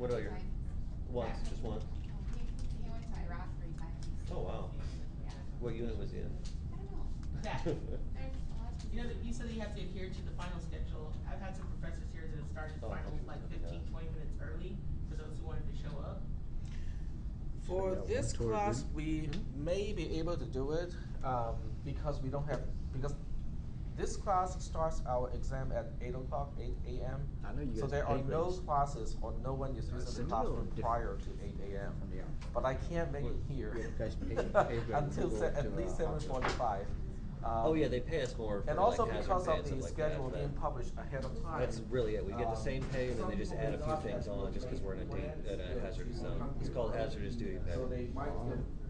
What are your, once, just one? He went to Iraq 3 times. Oh, wow. Yeah. What unit was he in? I don't know. That. There's a lot of You know, you said that you have to adhere to the final schedule. I've had some professors here that have started Oh, finals okay. like 15, 20 minutes early for those who wanted to show up. For So, yeah, this one tour class, group. we may be able to do it because we don't have, because this class starts our exam at 8 o'clock, 8 a.m. I know you So guys there are pay no grades. classes or no one is using the Similar or classroom different? prior to 8 a.m. Yeah. But I can't make it here You guys pay grades until to go at to, least optional. 7:45. Oh, yeah, they pay us more for And like also hazard because pay of and the stuff like schedule that. being published ahead of time. That's really it. We get the same pay and then they just add a few things on just because we're in a hazardous zone. It's called hazardous duty pay. So they might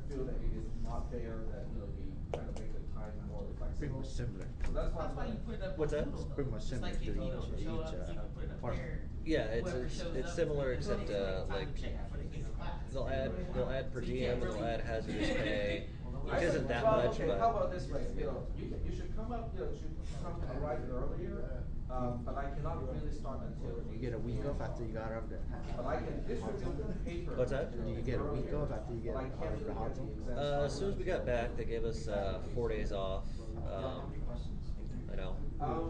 feel that it is not fair that, we kind of make the time more Pretty flexible. much similar. So that's That's why you put it up What's on that? Moodle, though. Pretty much Just like similar if to you don't each, show up, so you can put it up department. there. Yeah, Whoever shows it's up, similar there's except only so much like time to check before they get to class. they'll add per So you diem can't and they'll really- add hazardous pay, which I isn't think- that well, much, okay, but how about this way, you should come up, you should come arrive earlier, but I cannot really start until. You get a week off after you got out of there. But I can distribute the paper. What's that? Do you get a week off after you get but I out can't of the really get hospital? the exam as soon as we got back, they gave us 4 days off. I know,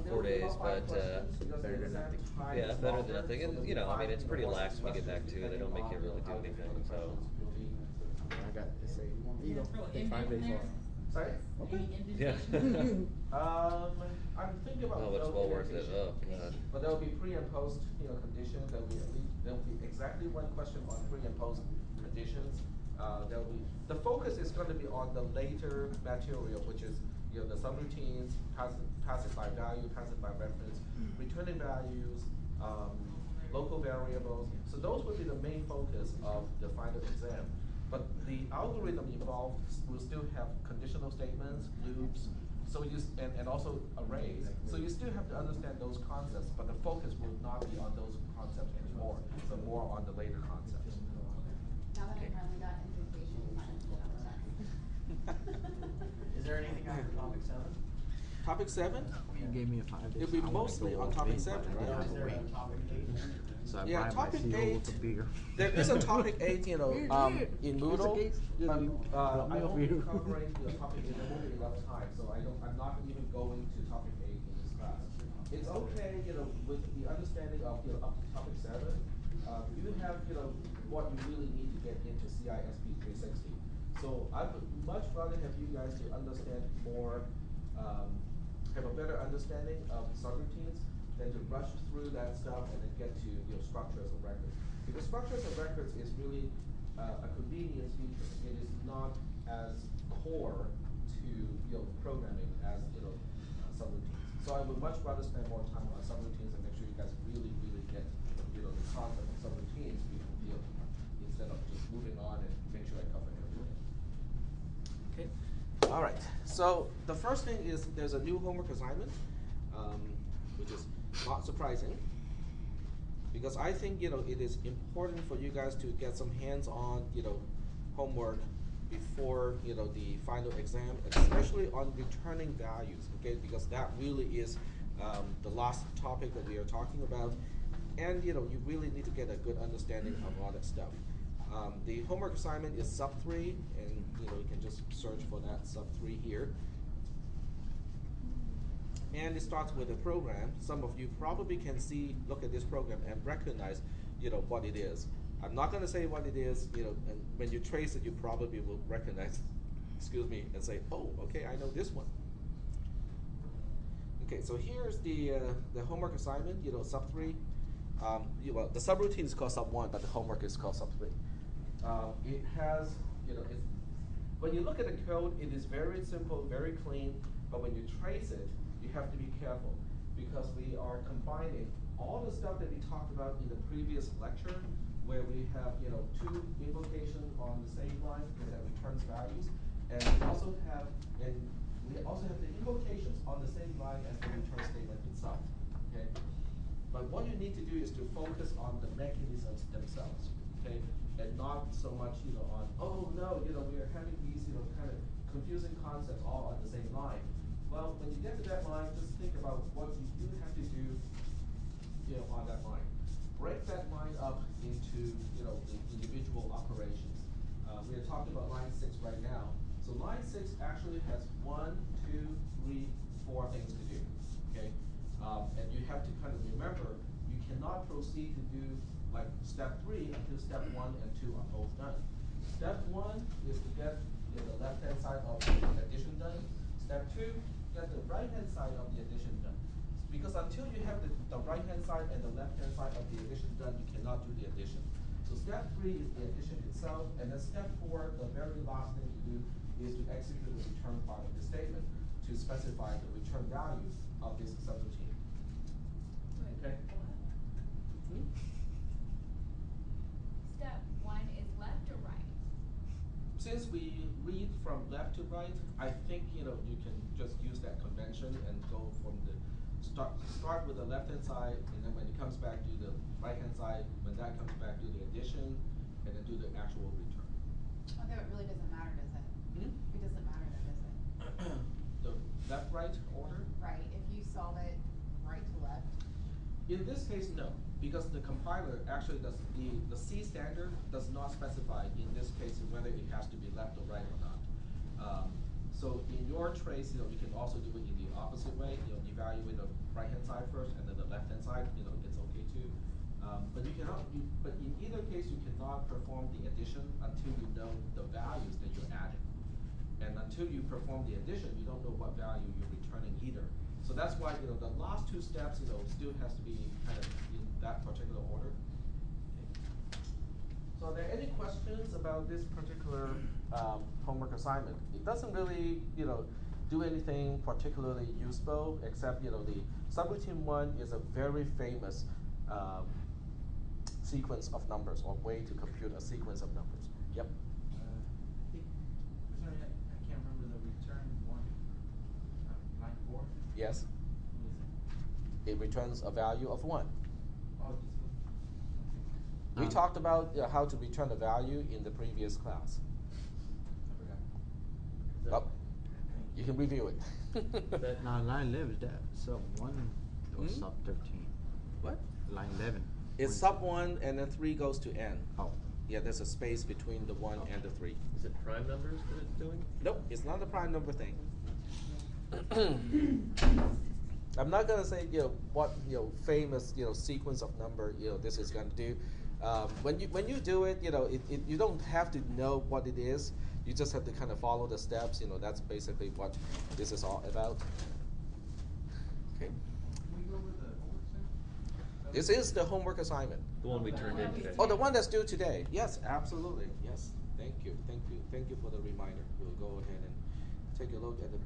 4 days, but Better than nothing. yeah, better than nothing. And I mean, it's pretty lax when you get back too. They don't make you really do anything. So I got to say, you go, Throw take an 5 indent days in off. Sorry? Any yeah. indentation? I'm thinking about. Oh, but it's well worth it. Oh god. But there'll be pre and post, conditions. There'll be exactly one question on pre and post conditions. The focus is going to be on the later material, which is the subroutines, passive by value, passive by reference, returning values, local variables. So those will be the main focus of the final exam. But the algorithm involved will still have conditional statements, loops, and also arrays. So you still have to understand those concepts, but the focus will not be on those concepts anymore, but more on the later concepts. Now that I finally got invitation, Is there anything on topic 7? Topic 7? You gave me a 5 days. It'll be I wanna mostly go on all topic day, 7, but I right? didn't have Is to there wait. a topic 8? So I Yeah, buy topic my 8. for beer. There is a topic 8, in Moodle, Yeah, but you I brought me won't over be here. covering the topic 8. There won't be enough time, so I'm not even going to topic 8 in this class. It's okay, with the understanding of up to topic 7. You have what you really need to get into cisp 360. So I would much rather have you guys to understand more, have a better understanding of subroutines than to rush through that stuff and then get to structures of records. Because structures of records is really a convenience feature. It is not as core to programming as subroutines. So I would much rather spend more time on subroutines and make sure you guys really, really get the concept of subroutines instead of just moving on and make sure I cover everything. Okay. All right. So the first thing is there's a new homework assignment, which is not surprising, because I think it is important for you guys to get some hands-on homework before the final exam, especially on returning values. Okay, because that really is the last topic that we are talking about, and you really need to get a good understanding of all that stuff. The homework assignment is sub 3, and you can just search for that sub 3 here. And it starts with a program. Some of you probably can look at this program and recognize, what it is. I'm not going to say what it is, and when you trace it, you probably will recognize, and say, oh, okay, I know this one. Okay, so here's the homework assignment, sub 3. Well, the subroutine is called sub 1, but the homework is called sub 3. It has, when you look at the code, it is very simple, very clean, but when you trace it, you have to be careful, because we are combining all the stuff that we talked about in the previous lecture, where we have 2 invocations on the same line that returns values, and we also have the invocations on the same line as the return statement itself. Okay, but what you need to do is to focus on the mechanisms themselves. Okay, and not so much on we are having these kind of confusing concepts all on the same line. Well, when you get to that line, just think about what you do have to do on that line. Break that line up into the individual operations. We are talking about line 6 right now. So line 6 actually has 1, 2, 3, 4 things to do. Okay, and you have to kind of remember you cannot proceed to do like step 3 until step 1 and 2 are both done. Step 1 is to get the left-hand side of the addition done. Step 2, get the right-hand side of the addition done. Because until you have the right-hand side and the left-hand side of the addition done, you cannot do the addition. So step 3 is the addition itself, and then step 4, the very last thing to do is to execute the return part of the statement to specify the return value of this subroutine. Okay? Hmm? Step 1 is left or right? Since we read from left to right, I think you can just use that convention and go from the start with the left hand side, and then when it comes back, do the right hand side. When that comes back, do the addition, and then do the actual return. Okay, it really doesn't matter, does it? Hmm? It doesn't matter though, does it? The left-right order? Right, if you solve it right to left. In this case, no, because the compiler actually does the C standard does not specify in this case whether it has to be left or right or not. So in your trace, you can also do it in the opposite way. Evaluate the right-hand side first, and then the left-hand side. It's okay too. But you cannot. But in either case, you cannot perform the addition until you know the values that you're adding. And until you perform the addition, you don't know what value you're returning either. So that's why the last 2 steps still has to be kind of in that particular order. Okay. So are there any questions about this particular homework assignment? It doesn't really do anything particularly useful, except the subroutine 1 is a very famous sequence of numbers, or way to compute a sequence of numbers. Yep. I think, sorry, I can't remember the return one. Line 4? Yes. What is it? It returns a value of 1. Oh, this one? We talked about how to return a value in the previous class. I forgot. Oh, you can review it. Now line 11 is that sub 1 or Hmm? sub 13? What? Line 11. It's sub 1 and then 3 goes to n. Oh. Yeah, there's a space between the 1 and the 3. Is it prime numbers that it's doing? Nope, it's not a prime number thing. I'm not gonna say what famous sequence of number this is gonna do. When you do it, you don't have to know what it is. You just have to kind of follow the steps. That's basically what this is all about. Okay. Can we go over the homework then? This is the homework assignment. The one we turned in today. Oh, the one that's due today. Yes, absolutely. Yes. Thank you. Thank you for the reminder. We'll go ahead and take a look at the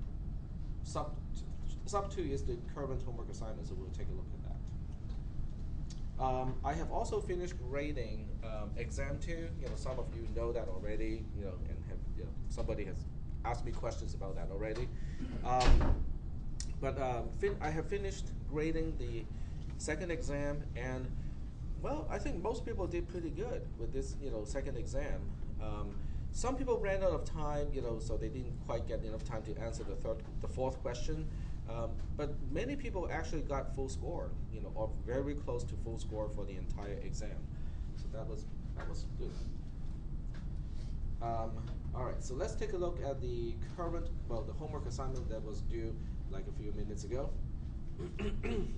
sub 2 is the current homework assignment, so we'll take a look at that. I have also finished grading exam 2. Some of you know that already. And have somebody has asked me questions about that already. But I have finished grading the second exam, and well, I think most people did pretty good with this second exam. Some people ran out of time, so they didn't quite get enough time to answer the fourth question. But many people actually got full score, or very close to full score for the entire exam. So that was good. All right, so let's take a look at the the homework assignment that was due like a few minutes ago. And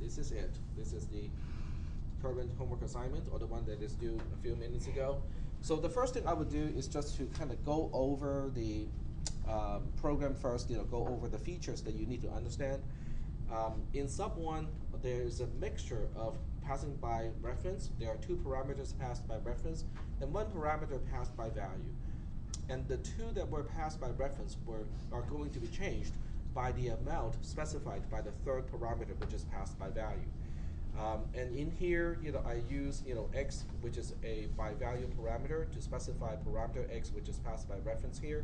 this is it. This is the current homework assignment, or the one that is due a few minutes ago. So the first thing I would do is just to kind of go over the program first, go over the features that you need to understand. In sub 1, there is a mixture of passing by reference. There are 2 parameters passed by reference, and 1 parameter passed by value. And the 2 that were passed by reference are going to be changed by the amount specified by the 3rd parameter, which is passed by value. And in here, I use x, which is a by value parameter, to specify parameter x, which is passed by reference here,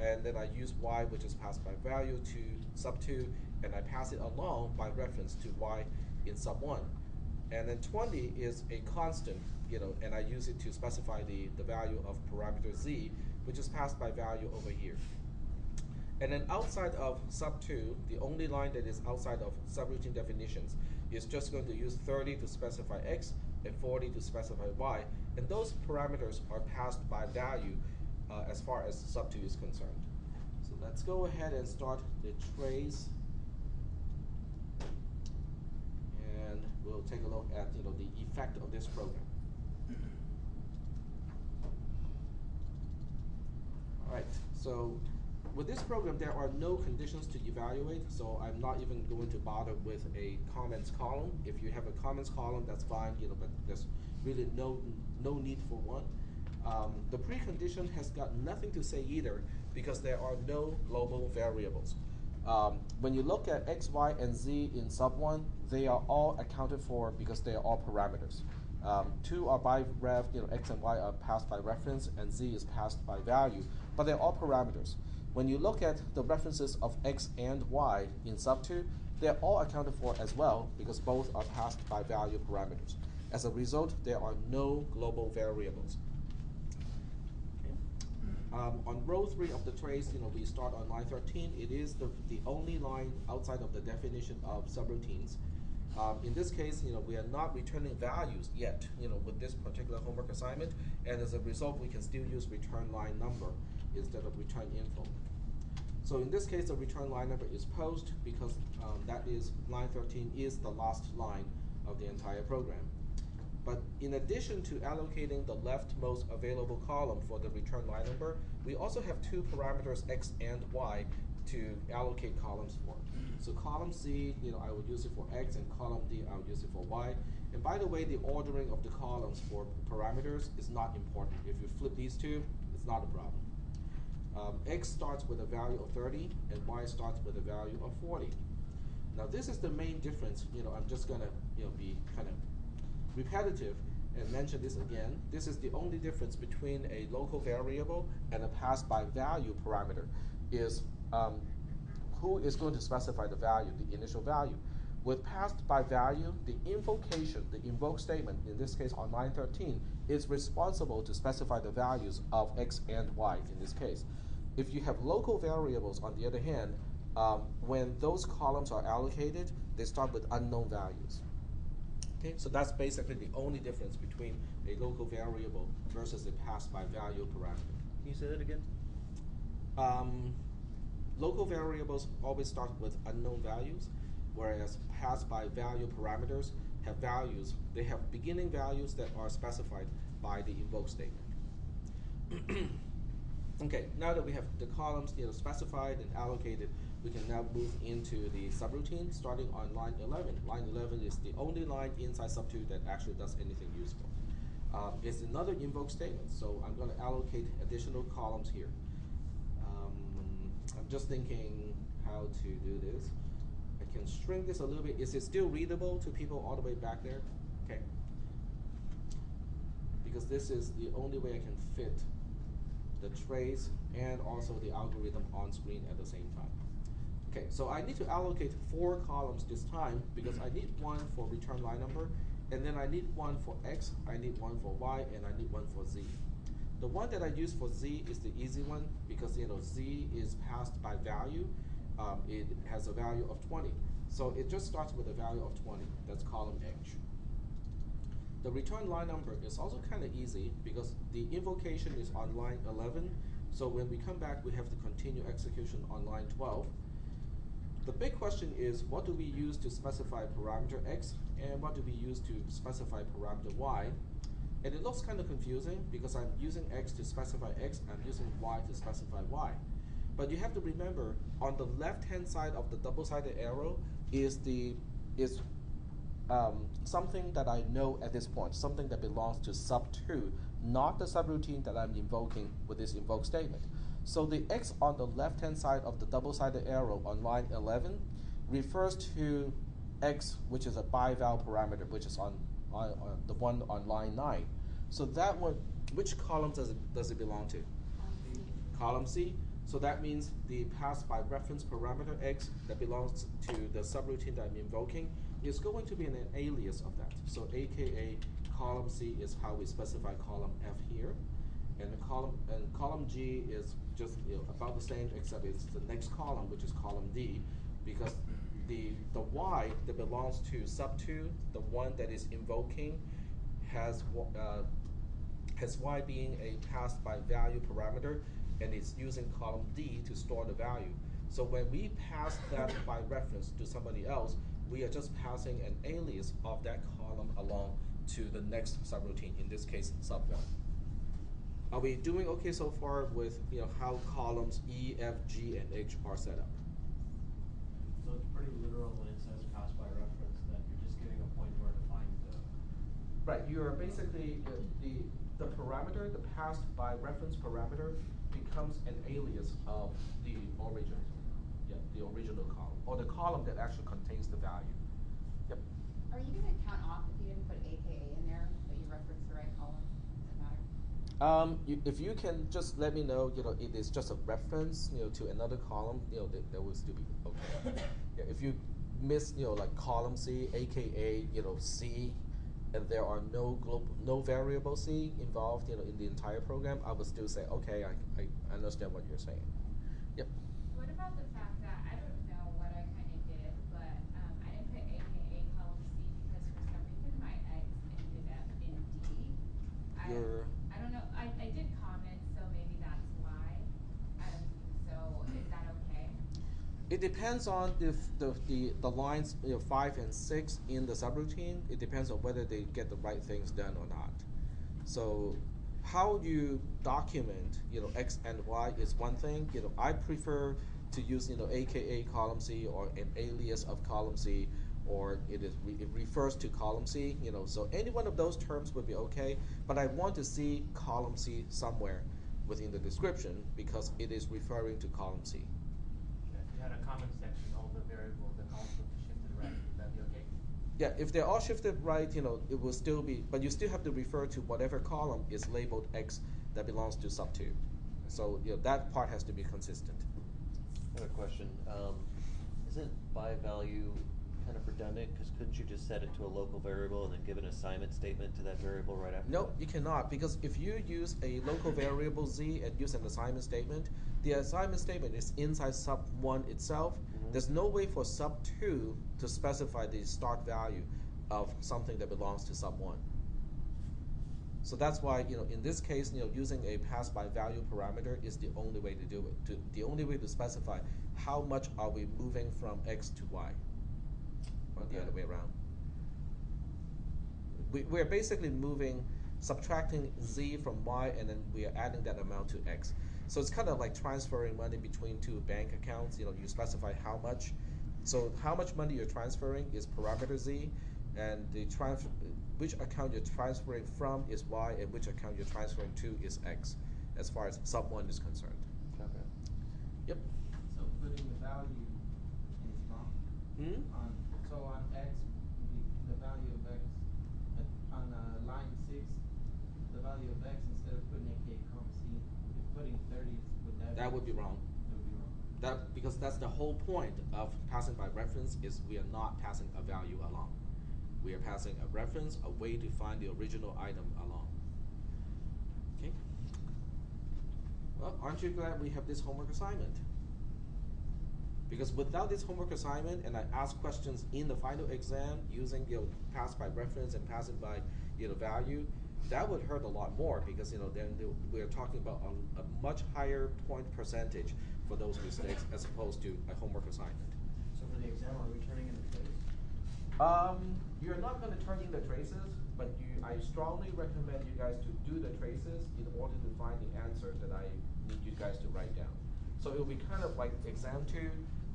and then I use y, which is passed by value, to sub 2, and I pass it along by reference to y in sub 1. And then 20 is a constant, and I use it to specify the value of parameter z, which is passed by value over here. And then outside of sub 2, the only line that is outside of subroutine definitions is just going to use 30 to specify x and 40 to specify y. And those parameters are passed by value as far as sub 2 is concerned. So let's go ahead and start the trace. And we'll take a look at the effect of this program. All right, so with this program, there are no conditions to evaluate, so I'm not even going to bother with a comments column. If you have a comments column, that's fine, but there's really no need for one. The precondition has got nothing to say either because there are no global variables. When you look at x, y, and z in sub 1, they are all accounted for because they are all parameters. 2 are by ref, x and y are passed by reference, and z is passed by value, but they're all parameters. When you look at the references of x and y in sub 2, they're all accounted for as well because both are passed by value parameters. As a result, there are no global variables. On row 3 of the trace, we start on line 13. It is the only line outside of the definition of subroutines. In this case, we are not returning values yet, with this particular homework assignment, and as a result, we can still use return line number instead of return info. So in this case, the return line number is post because that is line 13 is the last line of the entire program. But in addition to allocating the leftmost available column for the return line number, we also have two parameters x and y to allocate columns for. So column C, I would use it for x, and column D, I would use it for y. And by the way, the ordering of the columns for parameters is not important. If you flip these two, it's not a problem. X starts with a value of 30, and y starts with a value of 40. Now this is the main difference. I'm just gonna be kind of repetitive and mention this again. This is the only difference between a local variable and a passed by value parameter is who is going to specify the value, the initial value. With passed by value, the invocation, the invoke statement, in this case on line 13, is responsible to specify the values of x and y in this case. If you have local variables, on the other hand, when those columns are allocated, they start with unknown values. Okay, so that's basically the only difference between a local variable versus a passed by value parameter. Can you say that again? Local variables always start with unknown values, whereas passed by value parameters have values. They have beginning values that are specified by the invoke statement. Okay, now that we have the columns specified and allocated, we can now move into the subroutine starting on line 11. Line 11 is the only line inside sub 2 that actually does anything useful. It's another invoke statement, so I'm going to allocate additional columns here. I'm just thinking how to do this. I can shrink this a little bit. Is it still readable to people all the way back there? Okay. Because this is the only way I can fit the trace and also the algorithm on screen at the same time. Okay, so I need to allocate 4 columns this time because I need one for return line number, and then I need one for x, I need one for y, and I need one for z. The one that I use for z is the easy one because z is passed by value. It has a value of 20. So it just starts with a value of 20. That's column H. The return line number is also kind of easy because the invocation is on line 11. So when we come back, we have to continue execution on line 12. The big question is, what do we use to specify parameter x, and what do we use to specify parameter y? And it looks kind of confusing because I'm using x to specify x, I'm using y to specify y. But you have to remember, on the left-hand side of the double-sided arrow is something that I know at this point, something that belongs to sub 2, not the subroutine that I'm invoking with this invoke statement. So the x on the left-hand side of the double-sided arrow on line 11 refers to x, which is a bi-val parameter, which is on the one on line 9. So that one, which column does it belong to? Column C. So that means the passed by reference parameter x that belongs to the subroutine that I'm invoking is going to be an alias of that. So AKA column C is how we specify column F here. and column G is just about the same, except it's the next column, which is column D, because the Y that belongs to sub 2, the one that is invoking, has Y being a passed by value parameter, and it's using column D to store the value. So when we pass that by reference to somebody else, we are just passing an alias of that column along to the next subroutine, in this case sub 1. Are we doing okay so far with how columns E, F, G, and H are set up? So it's pretty literal when it says pass by reference, that you're just giving a point where to find the. Right, you are basically the parameter, the passed by reference parameter, becomes an alias of the original, the original column, or the column that actually contains the value. Yep. Are you gonna count off if you didn't put AKA in there, but you referenced the right column? Does it matter? If you can just let me know, it is just a reference, to another column, that will still be okay. Yeah, if you miss, like column C, AKA, C, and there are no variable C involved, in the entire program, I would still say, okay, I understand what you're saying. Yep. What about the fact that, I don't know what I kind of did, but I didn't put AKA column C because for some reason my X ended up in D. I don't know, I did comment, so maybe that's why. So is that okay? It depends on the lines 5 and 6 in the subroutine. It depends on whether they get the right things done or not. So how you document X and Y is one thing. I prefer to use AKA column C, or an alias of column C, or it refers to column C. So any one of those terms would be okay. But I want to see column C somewhere within the description because it is referring to column C. If you had a comment section, all the variables, the columns would be shifted right. Would that be okay? Yeah, if they're all shifted right, it will still be, but you still have to refer to whatever column is labeled X that belongs to sub 2. So that part has to be consistent. I have a question. Isn't by value kind of redundant? Because couldn't you just set it to a local variable and then give an assignment statement to that variable right after? No, you cannot, because if you use a local variable Z and use an assignment statement, the assignment statement is inside sub 1 itself. Mm-hmm. There's no way for sub 2 to specify the start value of something that belongs to sub 1. So that's why, in this case, using a pass by value parameter is the only way to do it. The only way to specify how much are we moving from X to Y, or the other way around. We're basically subtracting Z from Y, and then we are adding that amount to X. So it's kind of like transferring money between two bank accounts. You specify how much. So how much money you're transferring is parameter Z, and which account you're transferring from is Y, and which account you're transferring to is X, as far as sub 1 is concerned. Okay. Yep. So putting the value is wrong. So on X, the value of X, on line 6, the value of X, instead of putting AKA column C, if putting 30, That would be wrong. It would be wrong. Because that's the whole point of passing by reference, is we are not passing a value along. We are passing a reference, a way to find the original item along. Okay. Well, aren't you glad we have this homework assignment? Because without this homework assignment, and I ask questions in the final exam using pass by reference and passing by value, that would hurt a lot more, because then we're talking about a much higher point percentage for those mistakes as opposed to a homework assignment. So for the exam, are we turning in the trace? You're not going to turn in the traces, but I strongly recommend you guys to do the traces in order to find the answer that I need you guys to write down. So it will be kind of like exam 2,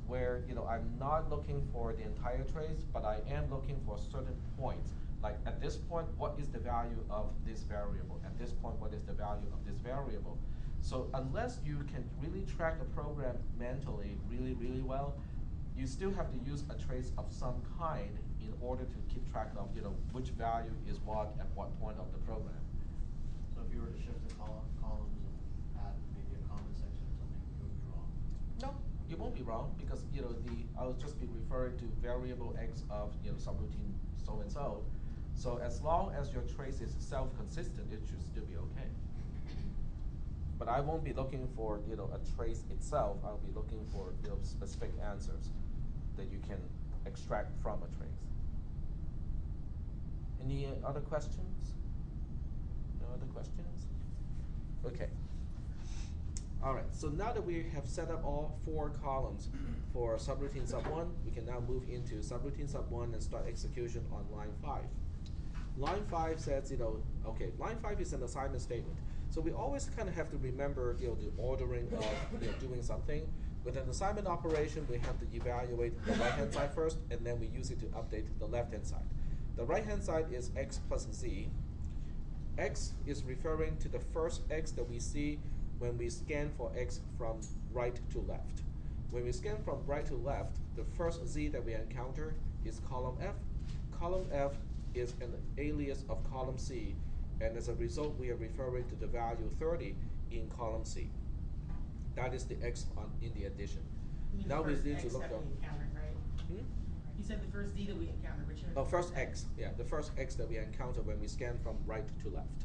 where I'm not looking for the entire trace, but I am looking for certain points. Like at this point, what is the value of this variable? At this point, what is the value of this variable? So unless you can really track a program mentally really, really well, you still have to use a trace of some kind in order to keep track of which value is what at what point of the program. So if you were to shift the columns and add maybe a comment section or something, it would be wrong. No, it won't be wrong, because I'll just be referring to variable X of subroutine so and so. So as long as your trace is self-consistent, it should still be okay. but I won't be looking for a trace itself. I'll be looking for specific answers that you can extract from a trace. Any other questions? No other questions? Okay. All right, so now that we have set up all 4 columns for subroutine sub 1, we can now move into subroutine sub 1 and start execution on line 5. Line 5 says, okay, line 5 is an assignment statement. So we always kind of have to remember, the ordering of doing something. With an assignment operation, we have to evaluate the right-hand side first, and then we use it to update the left-hand side. The right-hand side is x plus z. X is referring to the first x that we see when we scan for x from right to left. When we scan from right to left, the first z that we encounter is column F. Column F is an alias of column C, and as a result, we are referring to the value 30 in column C. That is the x in the addition. You mean Now the we first need X to look that up. we encountered, right? You said the first Z that we encountered, but you Oh, first x, yeah, the first x that we encounter when we scan from right to left.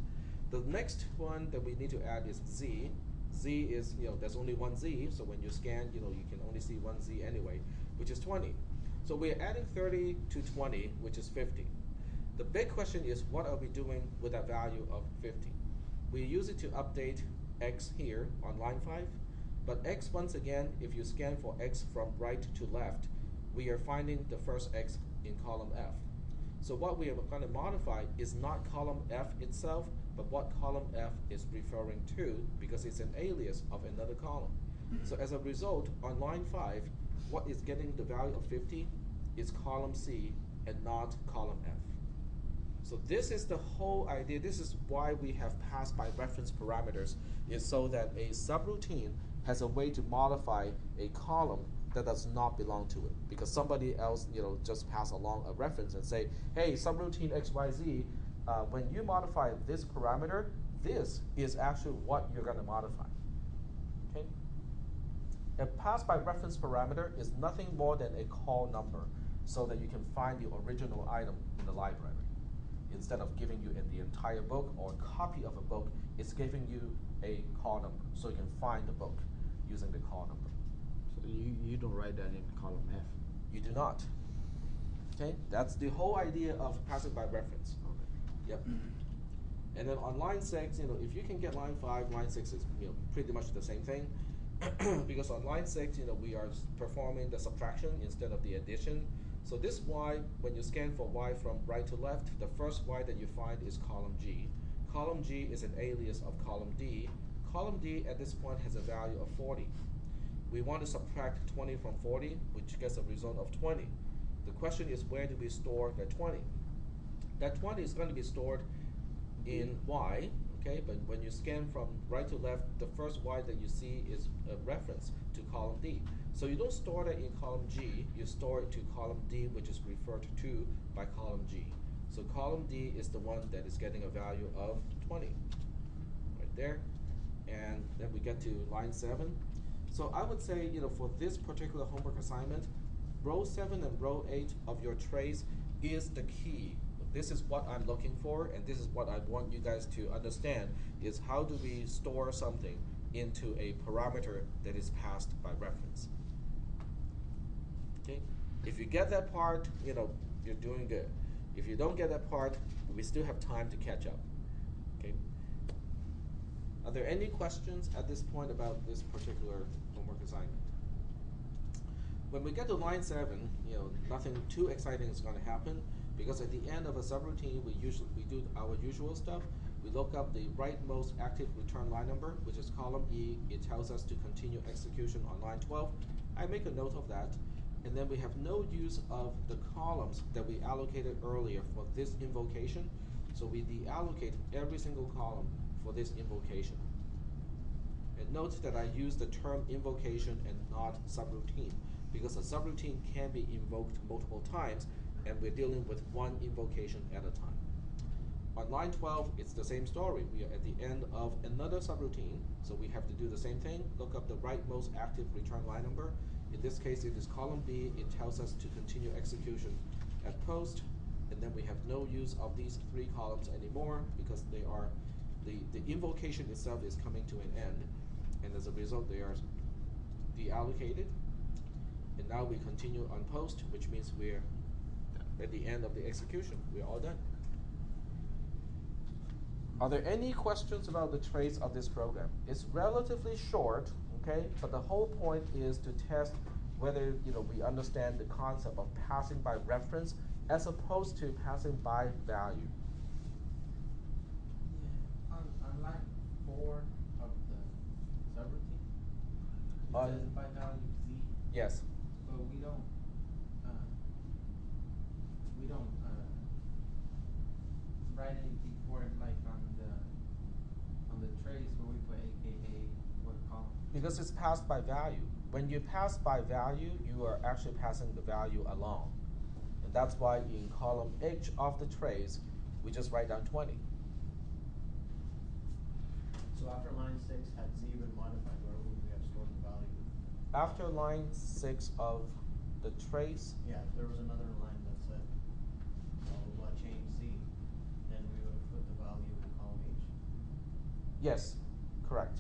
The next one that we need to add is z. Z is, there's only one z, so when you scan, you can only see one z anyway, which is 20. So we're adding 30 to 20, which is 50. The big question is, what are we doing with that value of 50? We use it to update x here on line 5, but x, once again, if you scan for x from right to left, we are finding the first x in column F. So what we are going to modify is not column F itself, but what column F is referring to, because it's an alias of another column. So as a result, on line 5, what is getting the value of 50 is column C and not column F. So this is the whole idea. This is why we have passed by reference parameters, is so that a subroutine has a way to modify a column that does not belong to it. Because somebody else, just pass along a reference and say, hey, subroutine XYZ, when you modify this parameter, this is actually what you're going to modify. Okay? A pass by reference parameter is nothing more than a call number, so that you can find the original item in the library. Instead of giving you the entire book or a copy of a book, it's giving you a call number, so you can find the book using the call number. So you don't write that in column F. You do not. Okay, that's the whole idea of passing by reference. Okay. Yep. And then on line 6, if you can get line 5, line 6 is pretty much the same thing, because on line 6, we are performing the subtraction instead of the addition. So this y, when you scan for y from right to left, the first y that you find is column G. Column G is an alias of column D. Column D at this point has a value of 40. We want to subtract 20 from 40, which gets a result of 20. The question is, where do we store that 20? That 20 is going to be stored in y, okay? But when you scan from right to left, the first y that you see is a reference to column D. So you don't store that in column G, you store it to column D, which is referred to by column G. So column D is the one that is getting a value of 20, right there. And then we get to line 7. So I would say, for this particular homework assignment, row 7 and row 8 of your trace is the key. This is what I'm looking for, and this is what I want you guys to understand, is how do we store something into a parameter that is passed by reference. Okay? If you get that part, you're doing good. If you don't get that part, we still have time to catch up. Okay? Are there any questions at this point about this particular homework assignment? When we get to line 7, nothing too exciting is going to happen, because at the end of a subroutine, we do our usual stuff. We look up the rightmost active return line number, which is column E. It tells us to continue execution on line 12. I make a note of that. And then we have no use of the columns that we allocated earlier for this invocation. So we deallocate every single column for this invocation. And note that I use the term invocation and not subroutine, because a subroutine can be invoked multiple times, and we're dealing with one invocation at a time. On line 12, it's the same story. We are at the end of another subroutine, so we have to do the same thing, look up the rightmost active return line number. In this case, it is column B. It tells us to continue execution at post, and then we have no use of these 3 columns anymore, because they are the invocation itself is coming to an end, and as a result they are deallocated. And now we continue on post, which means we're at the end of the execution. We're all done. Are there any questions about the trace of this program? It's relatively short, okay, but the whole point is to test whether we understand the concept of passing by reference as opposed to passing by value. Yeah. On line 4 of the subroutine, it On- says by value Z, Yes. but we don't write anything for it like on the trace where we put AKA what column. Because it's passed by value. When you pass by value, you are actually passing the value along. And that's why in column H of the trace, we just write down 20. So after line 6 had Z been modified, where would we have stored the value? After line 6 of the trace, Yeah, if there was another line that said, blah, blah, blah, change Z, then we would have put the value in column H. yes, correct.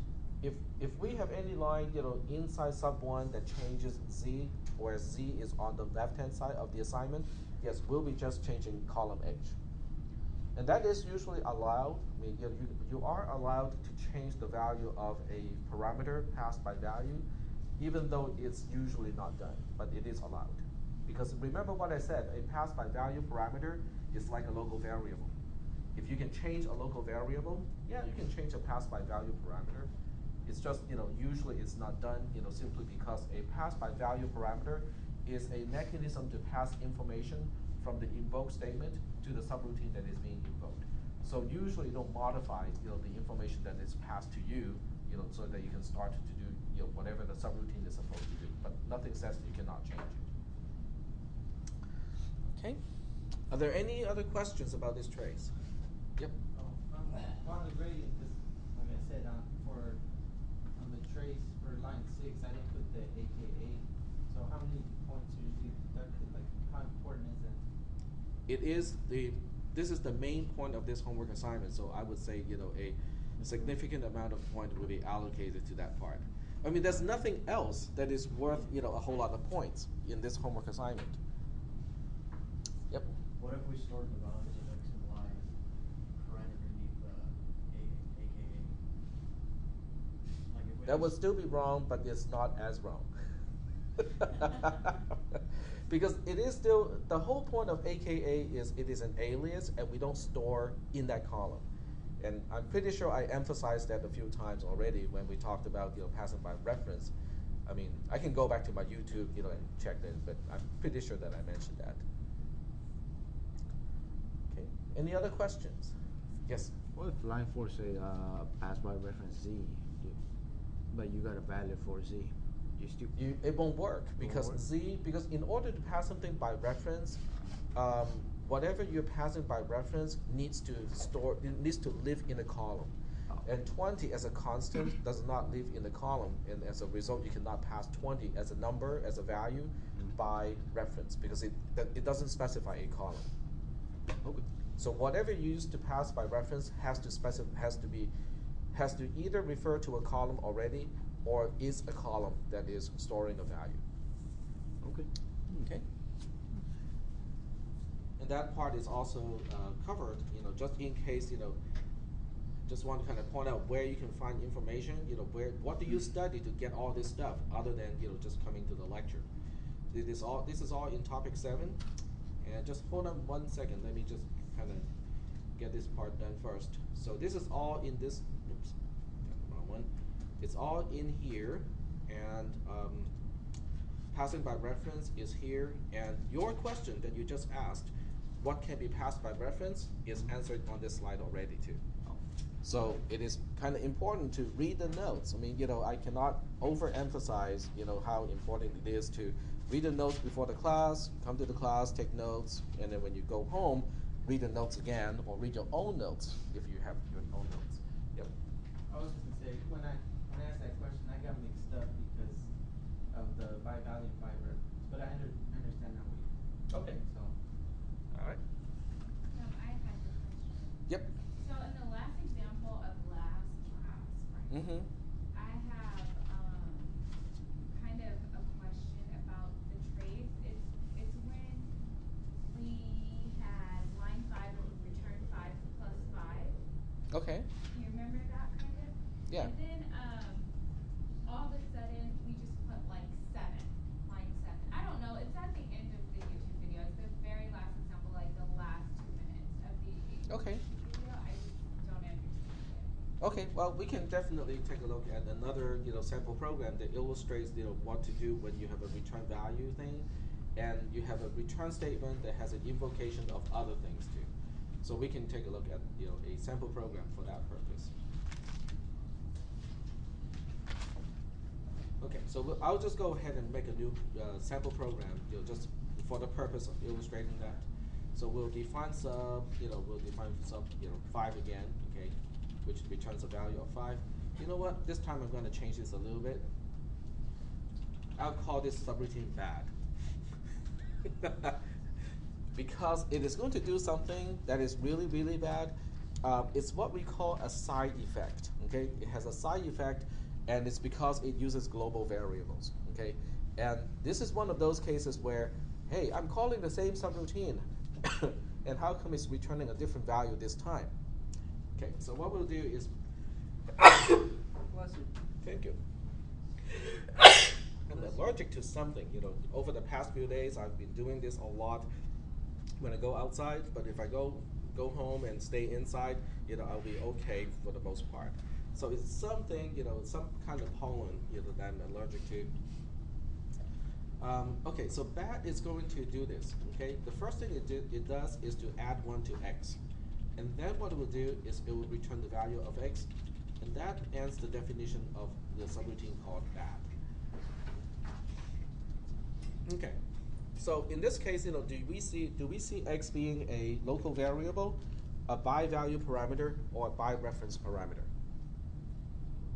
If we have any line, inside sub 1 that changes Z, where Z is on the left-hand side of the assignment, yes, we'll be just changing column H. And that is usually allowed. I mean, you are allowed to change the value of a parameter passed by value, even though it's usually not done, but it is allowed. Because remember what I said, a passed by value parameter is like a local variable. If you can change a local variable, yeah, you can change a passed by value parameter. It's just, usually it's not done, simply because a passed by value parameter is a mechanism to pass information from the invoke statement to the subroutine that is being invoked. So usually you don't modify, the information that is passed to you, so that you can start to do, whatever the subroutine is supposed to do. But nothing says you cannot change it. Okay. Are there any other questions about this trace? Yep. On the gradient, because like I said, on the trace for line 6, I didn't put the AKA. So how many points are usually deducted? Like, how important is that? This is the main point of this homework assignment. So I would say, a significant amount of points will be allocated to that part. I mean, there's nothing else that is worth, a whole lot of points in this homework assignment. Yep. What if we stored the values of X and Y right underneath the AKA? Like if we That would still be wrong, but it's not as wrong. Because it is still, the whole point of AKA is it is an alias and we don't store in that column. And I'm pretty sure I emphasized that a few times already when we talked about, passing by reference. I mean, I can go back to my YouTube, and check that, but I'm pretty sure that I mentioned that. Okay, any other questions? Yes? What if line 4 say pass by reference Z, but you got a value for Z? It won't work because because in order to pass something by reference, whatever you're passing by reference needs to live in a column. Oh. And 20 as a constant does not live in the column, and as a result you cannot pass 20 as a number, as a value, by reference because it doesn't specify a column. Okay. So whatever you use to pass by reference has to either refer to a column already or is a column that is storing a value. Okay. Okay. And that part is also covered, just in case, just want to kind of point out where you can find information, what do you study to get all this stuff other than, just coming to the lecture. This is all in topic 7. And just hold on 1 second, let me just kind of get this part done first. So this is all in this, oops, got the wrong one. It's all in here, and passing by reference is here, and your question that you just asked, what can be passed by reference, is answered on this slide already too. So it is kind of important to read the notes. I mean, I cannot overemphasize, how important it is to read the notes before the class, come to the class, take notes, and then when you go home, read the notes again, or read your own notes if you have your own notes. Yep. I was just gonna say, when I asked that question, I got mixed up because of the by value and by reference, but I understand now what you. Okay. So. All right. I had a question. Yep. So in the last example of Mm-hmm. I have kind of a question about the trace. It's when we had line 5 and we returned 5 plus 5. Okay. Do you remember that kind of? Yeah. And then all of a sudden we just put like 7, line 7. I don't know. It's at the end of the YouTube video. It's the very last example, like the last 2 minutes of the Okay. YouTube video. I just don't understand it. Okay, well, we can definitely take a look at another, sample program that illustrates, what to do when you have a return value thing, and you have a return statement that has an invocation of other things too. So we can take a look at, a sample program for that purpose. Okay, so I'll just go ahead and make a new sample program, just for the purpose of illustrating that. So we'll define sub, we'll define sub, 5 again, okay, which returns a value of 5. You know what? This time I'm going to change this a little bit. I'll call this subroutine bad. Because it is going to do something that is really, really bad. It's what we call a side effect, okay? It has a side effect, and it's because it uses global variables, okay? And this is one of those cases where, hey, I'm calling the same subroutine, and how come it's returning a different value this time? Okay, so what we'll do is, bless you, thank you. I'm allergic to something, over the past few days I've been doing this a lot when I go outside, but if I go home and stay inside, I'll be okay for the most part. So it's something, some kind of pollen, that I'm allergic to. Okay, so BAT is going to do this, okay? The first thing it does is to add 1 to x. And then what it will do is it will return the value of x, and that ends the definition of the subroutine called BAT. Okay, so in this case, do we see x being a local variable, a by-value parameter, or a by-reference parameter?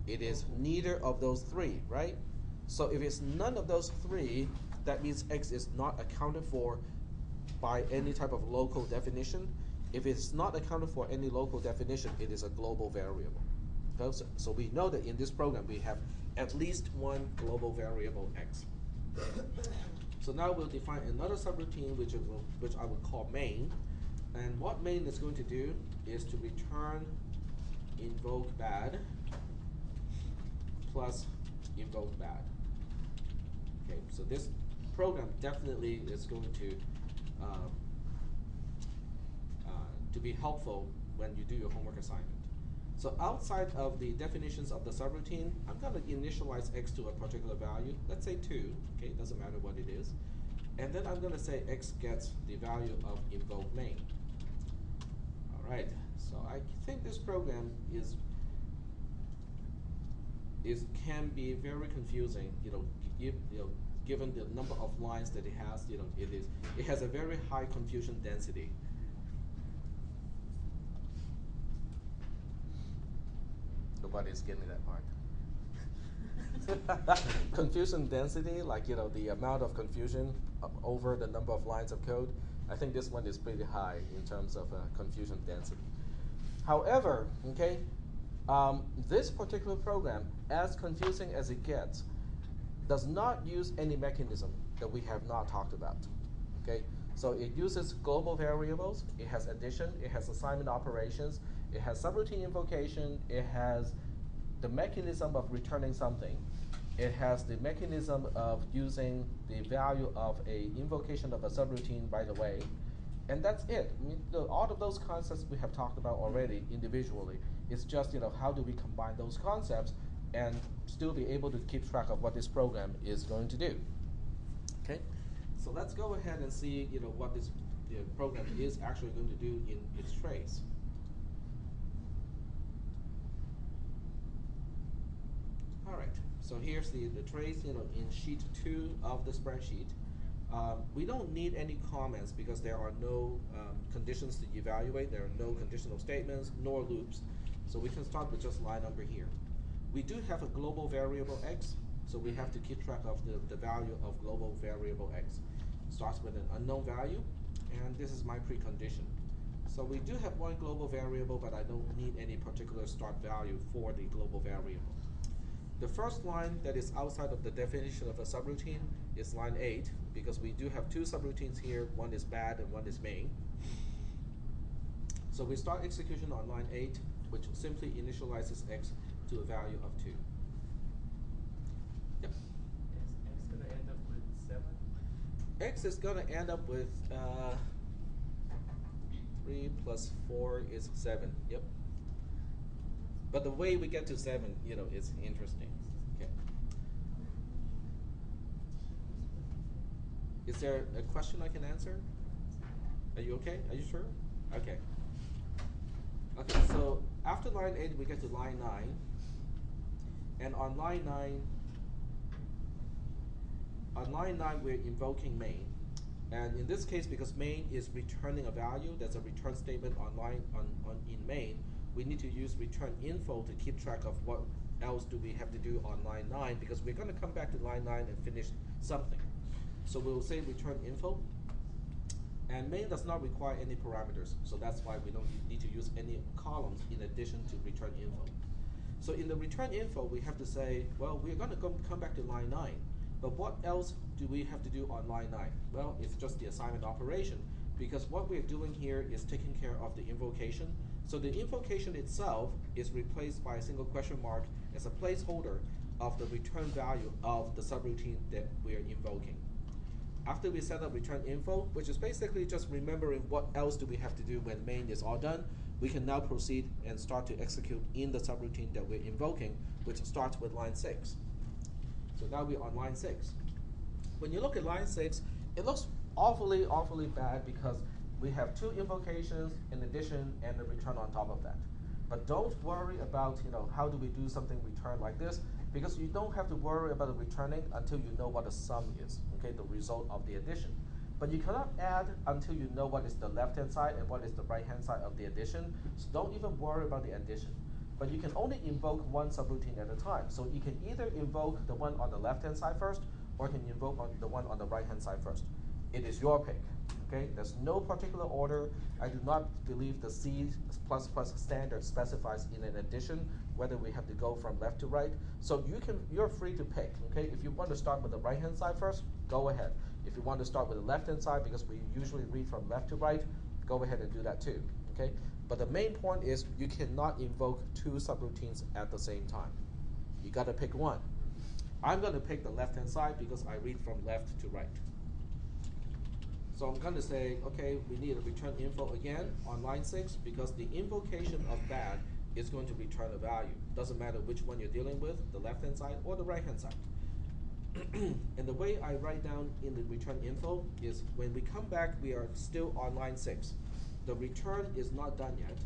It is neither of those 3, right? So if it's none of those 3, that means x is not accounted for by any type of local definition. If it's not accounted for any local definition, it is a global variable. Okay? So we know that in this program we have at least one global variable x. So now we'll define another subroutine which I will call main. And what main is going to do is to return invoke bad plus invoke bad. Okay, so this program definitely is going to be helpful when you do your homework assignment. So outside of the definitions of the subroutine, I'm going to initialize x to a particular value. Let's say 2. Okay, it doesn't matter what it is. And then I'm going to say x gets the value of invoke main. All right. So I think this program can be very confusing. Given the number of lines that it has, it has a very high confusion density. Nobody's getting that part. Confusion density, like the amount of confusion over the number of lines of code. I think this one is pretty high in terms of confusion density. However, okay, this particular program, as confusing as it gets, does not use any mechanism that we have not talked about. Okay, so it uses global variables. It has addition. It has assignment operations. It has subroutine invocation. It has the mechanism of returning something. It has the mechanism of using the value of a invocation of a subroutine right away. And that's it. I mean, all of those concepts we have talked about already individually. It's just, how do we combine those concepts and still be able to keep track of what this program is going to do. Okay? So let's go ahead and see, what this program is actually going to do in its trace. All right. So here's the trace, in sheet 2 of the spreadsheet. We don't need any comments because there are no conditions to evaluate. There are no conditional statements nor loops. So we can start with just line number here. We do have a global variable x, so we have to keep track of the value of global variable x. Starts with an unknown value, and this is my precondition. So we do have one global variable, but I don't need any particular start value for the global variable. The first line that is outside of the definition of a subroutine is line 8, because we do have two subroutines here. One is bad and one is main. So we start execution on line 8, which simply initializes x to a value of 2. Yep. Is x going to end up with 7? X is going to end up with 3 plus 4 is 7. Yep. But the way we get to 7, is interesting. Okay. Is there a question I can answer? Are you okay? Are you sure? Okay. Okay, so after line 8, we get to line 9. And on line 9, we're invoking main. And in this case, because main is returning a value, there's a return statement in main, we need to use return info to keep track of what else do we have to do on line 9, because we're going to come back to line 9 and finish something. So we'll say return info. And main does not require any parameters, so that's why we don't need to use any columns in addition to return info. So in the return info, we have to say, well, we're going to come back to line 9. But what else do we have to do on line 9? Well, it's just the assignment operation, because what we're doing here is taking care of the invocation. So the invocation itself is replaced by a single question mark as a placeholder of the return value of the subroutine that we're invoking. After we set up return info, which is basically just remembering what else do we have to do when main is all done, we can now proceed and start to execute in the subroutine that we're invoking, which starts with line 6. So now we're on line 6. When you look at line 6, it looks awfully bad because we have two invocations in addition and a return on top of that. But don't worry about how do we do something return like this, because you don't have to worry about the returning until you know what the sum is, okay, the result of the addition. But you cannot add until you know what is the left-hand side and what is the right-hand side of the addition, so don't even worry about the addition. But you can only invoke one subroutine at a time, so you can either invoke the one on the left-hand side first, or you can invoke the one on the right-hand side first. It is your pick, okay? There's no particular order. I do not believe the C++ standard specifies in an addition whether we have to go from left to right. So you're free to pick, okay? If you want to start with the right-hand side first, go ahead. If you want to start with the left-hand side, because we usually read from left to right, go ahead and do that too, okay? But the main point is you cannot invoke two subroutines at the same time. You got to pick one. I'm going to pick the left-hand side because I read from left to right. So I'm going to say, okay, we need a return info again on line 6 because the invocation of bad is going to return a value. Doesn't matter which one you're dealing with, the left-hand side or the right-hand side. And the way I write down in the return info is when we come back, we are still on line 6. The return is not done yet.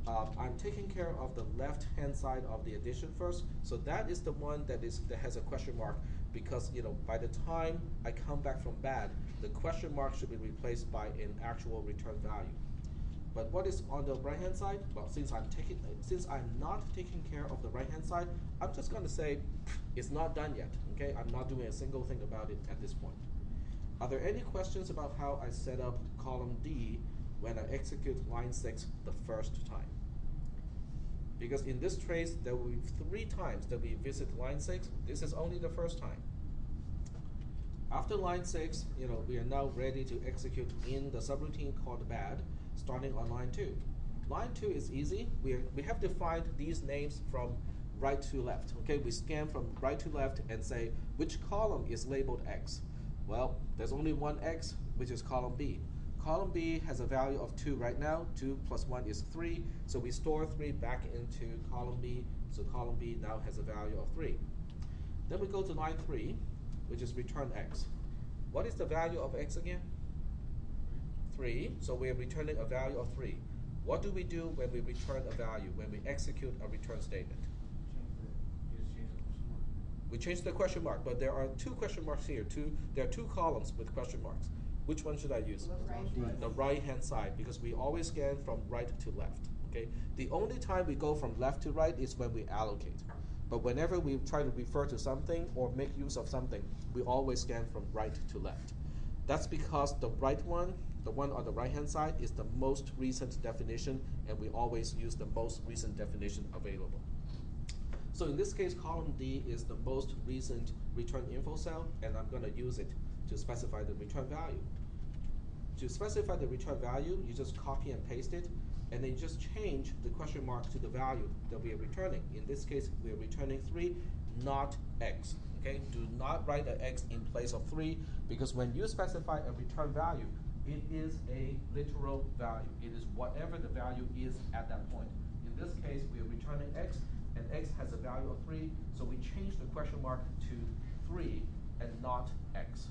I'm taking care of the left-hand side of the addition first. So that is the one that has a question mark because by the time I come back from bad, the question mark should be replaced by an actual return value. But what is on the right-hand side? Well, since I'm not taking care of the right-hand side, I'm just going to say it's not done yet. Okay, I'm not doing a single thing about it at this point. Are there any questions about how I set up column D when I execute line 6 the first time? Because in this trace, there will be 3 times that we visit line 6. This is only the first time. After line 6, we are now ready to execute in the subroutine called bad, starting on line 2. Line 2 is easy. We have defined these names from right to left. Okay, we scan from right to left and say which column is labeled X. Well, there's only one X, which is column B. Column B has a value of 2 right now. 2 plus 1 is 3. So we store 3 back into column B. So column B now has a value of 3. Then we go to line 3, which is return X. What is the value of X again? 3. So we are returning a value of 3. What do we do when we return a value, when we execute a return statement? We change the question mark, but there are 2 question marks here. There are 2 columns with question marks. Which one should I use? Right. The right-hand side, because we always scan from right to left. Okay. The only time we go from left to right is when we allocate. But whenever we try to refer to something or make use of something, we always scan from right to left. That's because the right one The one on the right-hand side is the most recent definition, and we always use the most recent definition available. So in this case, column D is the most recent return info cell, and I'm going to use it to specify the return value. To specify the return value, you just copy and paste it, and then you just change the question mark to the value that we are returning. In this case, we are returning 3, not x. Okay? Do not write an x in place of 3, because when you specify a return value, it is a literal value. It is whatever the value is at that point. In this case, we are returning x, and x has a value of 3, so we change the question mark to 3 and not x.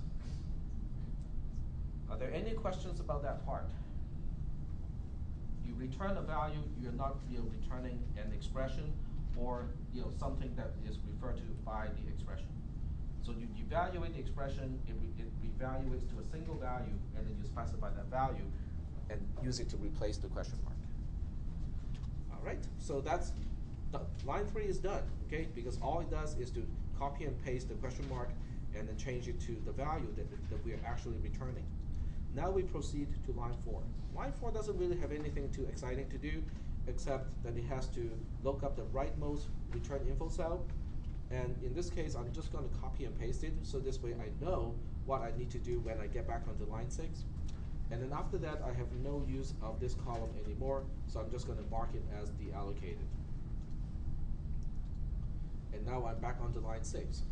Are there any questions about that part? You return a value, you're not returning an expression or something that is referred to by the expression. So you evaluate the expression, it reevaluates to a single value, and then you specify that value and use it to replace the question mark. All right, so that's line 3 is done, okay? Because all it does is to copy and paste the question mark and then change it to the value that we are actually returning. Now we proceed to line 4. Line 4 doesn't really have anything too exciting to do, except that it has to look up the rightmost return info cell. And in this case, I'm just going to copy and paste it, so this way I know what I need to do when I get back onto line 6. And then after that, I have no use of this column anymore, so I'm just going to mark it as deallocated. And now I'm back onto line 6.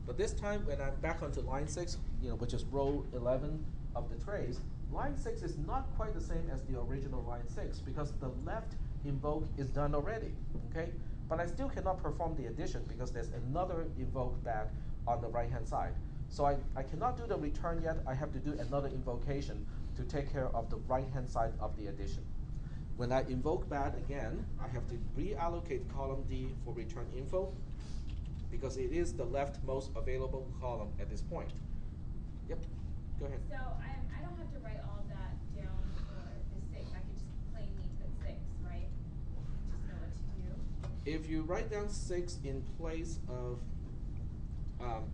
But this time, when I'm back onto line 6, which is row 11 of the trace, line 6 is not quite the same as the original line 6 because the left invoke is done already, okay? But I still cannot perform the addition because there's another invoke back on the right-hand side. So I cannot do the return yet. I have to do another invocation to take care of the right-hand side of the addition. When I invoke bad again, I have to reallocate column D for return info because it is the leftmost available column at this point. Yep, go ahead. So I don't have to write all of that down for the 6. I could just plainly put 6, right? Just know what to do. If you write down 6 in place of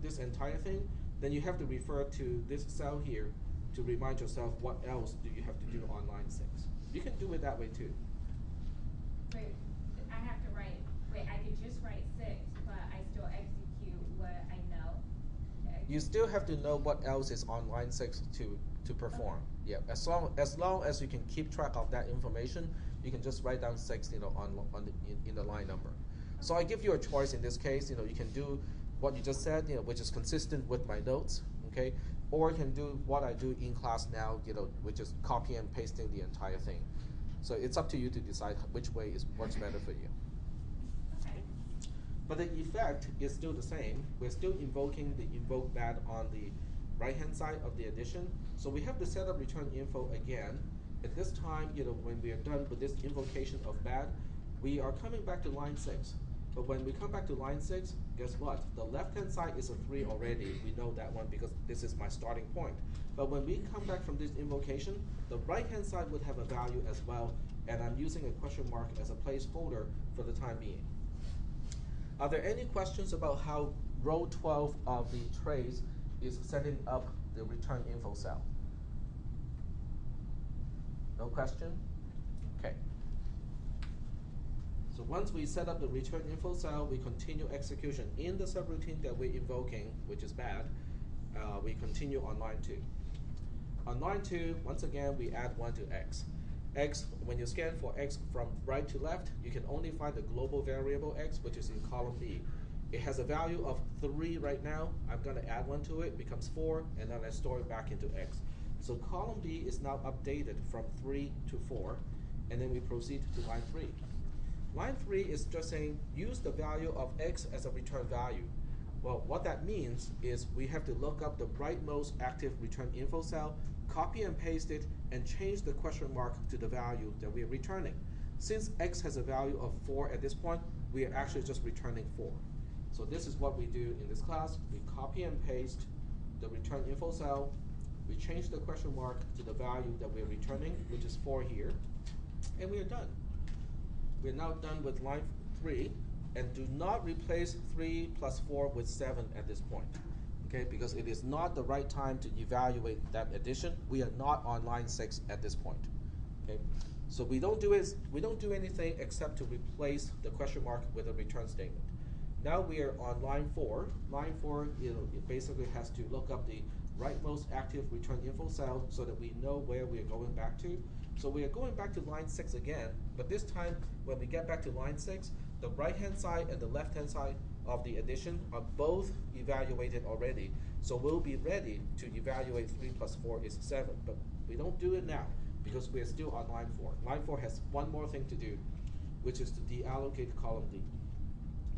this entire thing, then you have to refer to this cell here to remind yourself what else do you have to do on line 6. You can do it that way too. Wait, I have to write, I could just write 6, but I still execute what I know. You still have to know what else is on line 6 to perform. Okay. Yeah, as long as you can keep track of that information, you can just write down 6, in the line number. Okay. So I give you a choice in this case. You can do what you just said, which is consistent with my notes, okay? Or you can do what I do in class now, which is copy and pasting the entire thing. So it's up to you to decide which way works better for you. Okay. But the effect is still the same. We're still invoking the invoke bad on the right-hand side of the addition. So we have to set up return info again. At this time, when we are done with this invocation of bad, we are coming back to line 6. But when we come back to line 6, guess what? The left-hand side is a 3 already. We know that one because this is my starting point. But when we come back from this invocation, the right-hand side would have a value as well, and I'm using a question mark as a placeholder for the time being. Are there any questions about how row 12 of the trace is setting up the return info cell? No question? Okay. So once we set up the return info cell, we continue execution in the subroutine that we're invoking, which is bad. We continue on line 2. On line 2, once again, we add 1 to x. X, when you scan for x from right to left, you can only find the global variable x, which is in column B. It has a value of 3 right now. I'm going to add 1 to it, becomes 4, and then I store it back into x. So column B is now updated from 3 to 4, and then we proceed to line 3. Line 3 is just saying use the value of x as a return value. Well, what that means is we have to look up the rightmost active return info cell, copy and paste it, and change the question mark to the value that we are returning. Since x has a value of 4 at this point, we are actually just returning 4. So this is what we do in this class. We copy and paste the return info cell. We change the question mark to the value that we're returning, which is 4 here, and we are done. We're now done with line 3, and do not replace 3 plus 4 with 7 at this point. Okay, because it is not the right time to evaluate that addition. We are not on line 6 at this point. Okay, so we don't do anything except to replace the question mark with a return statement. Now we are on line 4. Line 4, it basically has to look up the rightmost active return info cell so that we know where we are going back to. So we are going back to line 6 again, but this time when we get back to line 6, the right-hand side and the left-hand side of the addition are both evaluated already. So we'll be ready to evaluate 3 plus 4 is 7, but we don't do it now because we are still on line 4. Line 4 has one more thing to do, which is to deallocate column D,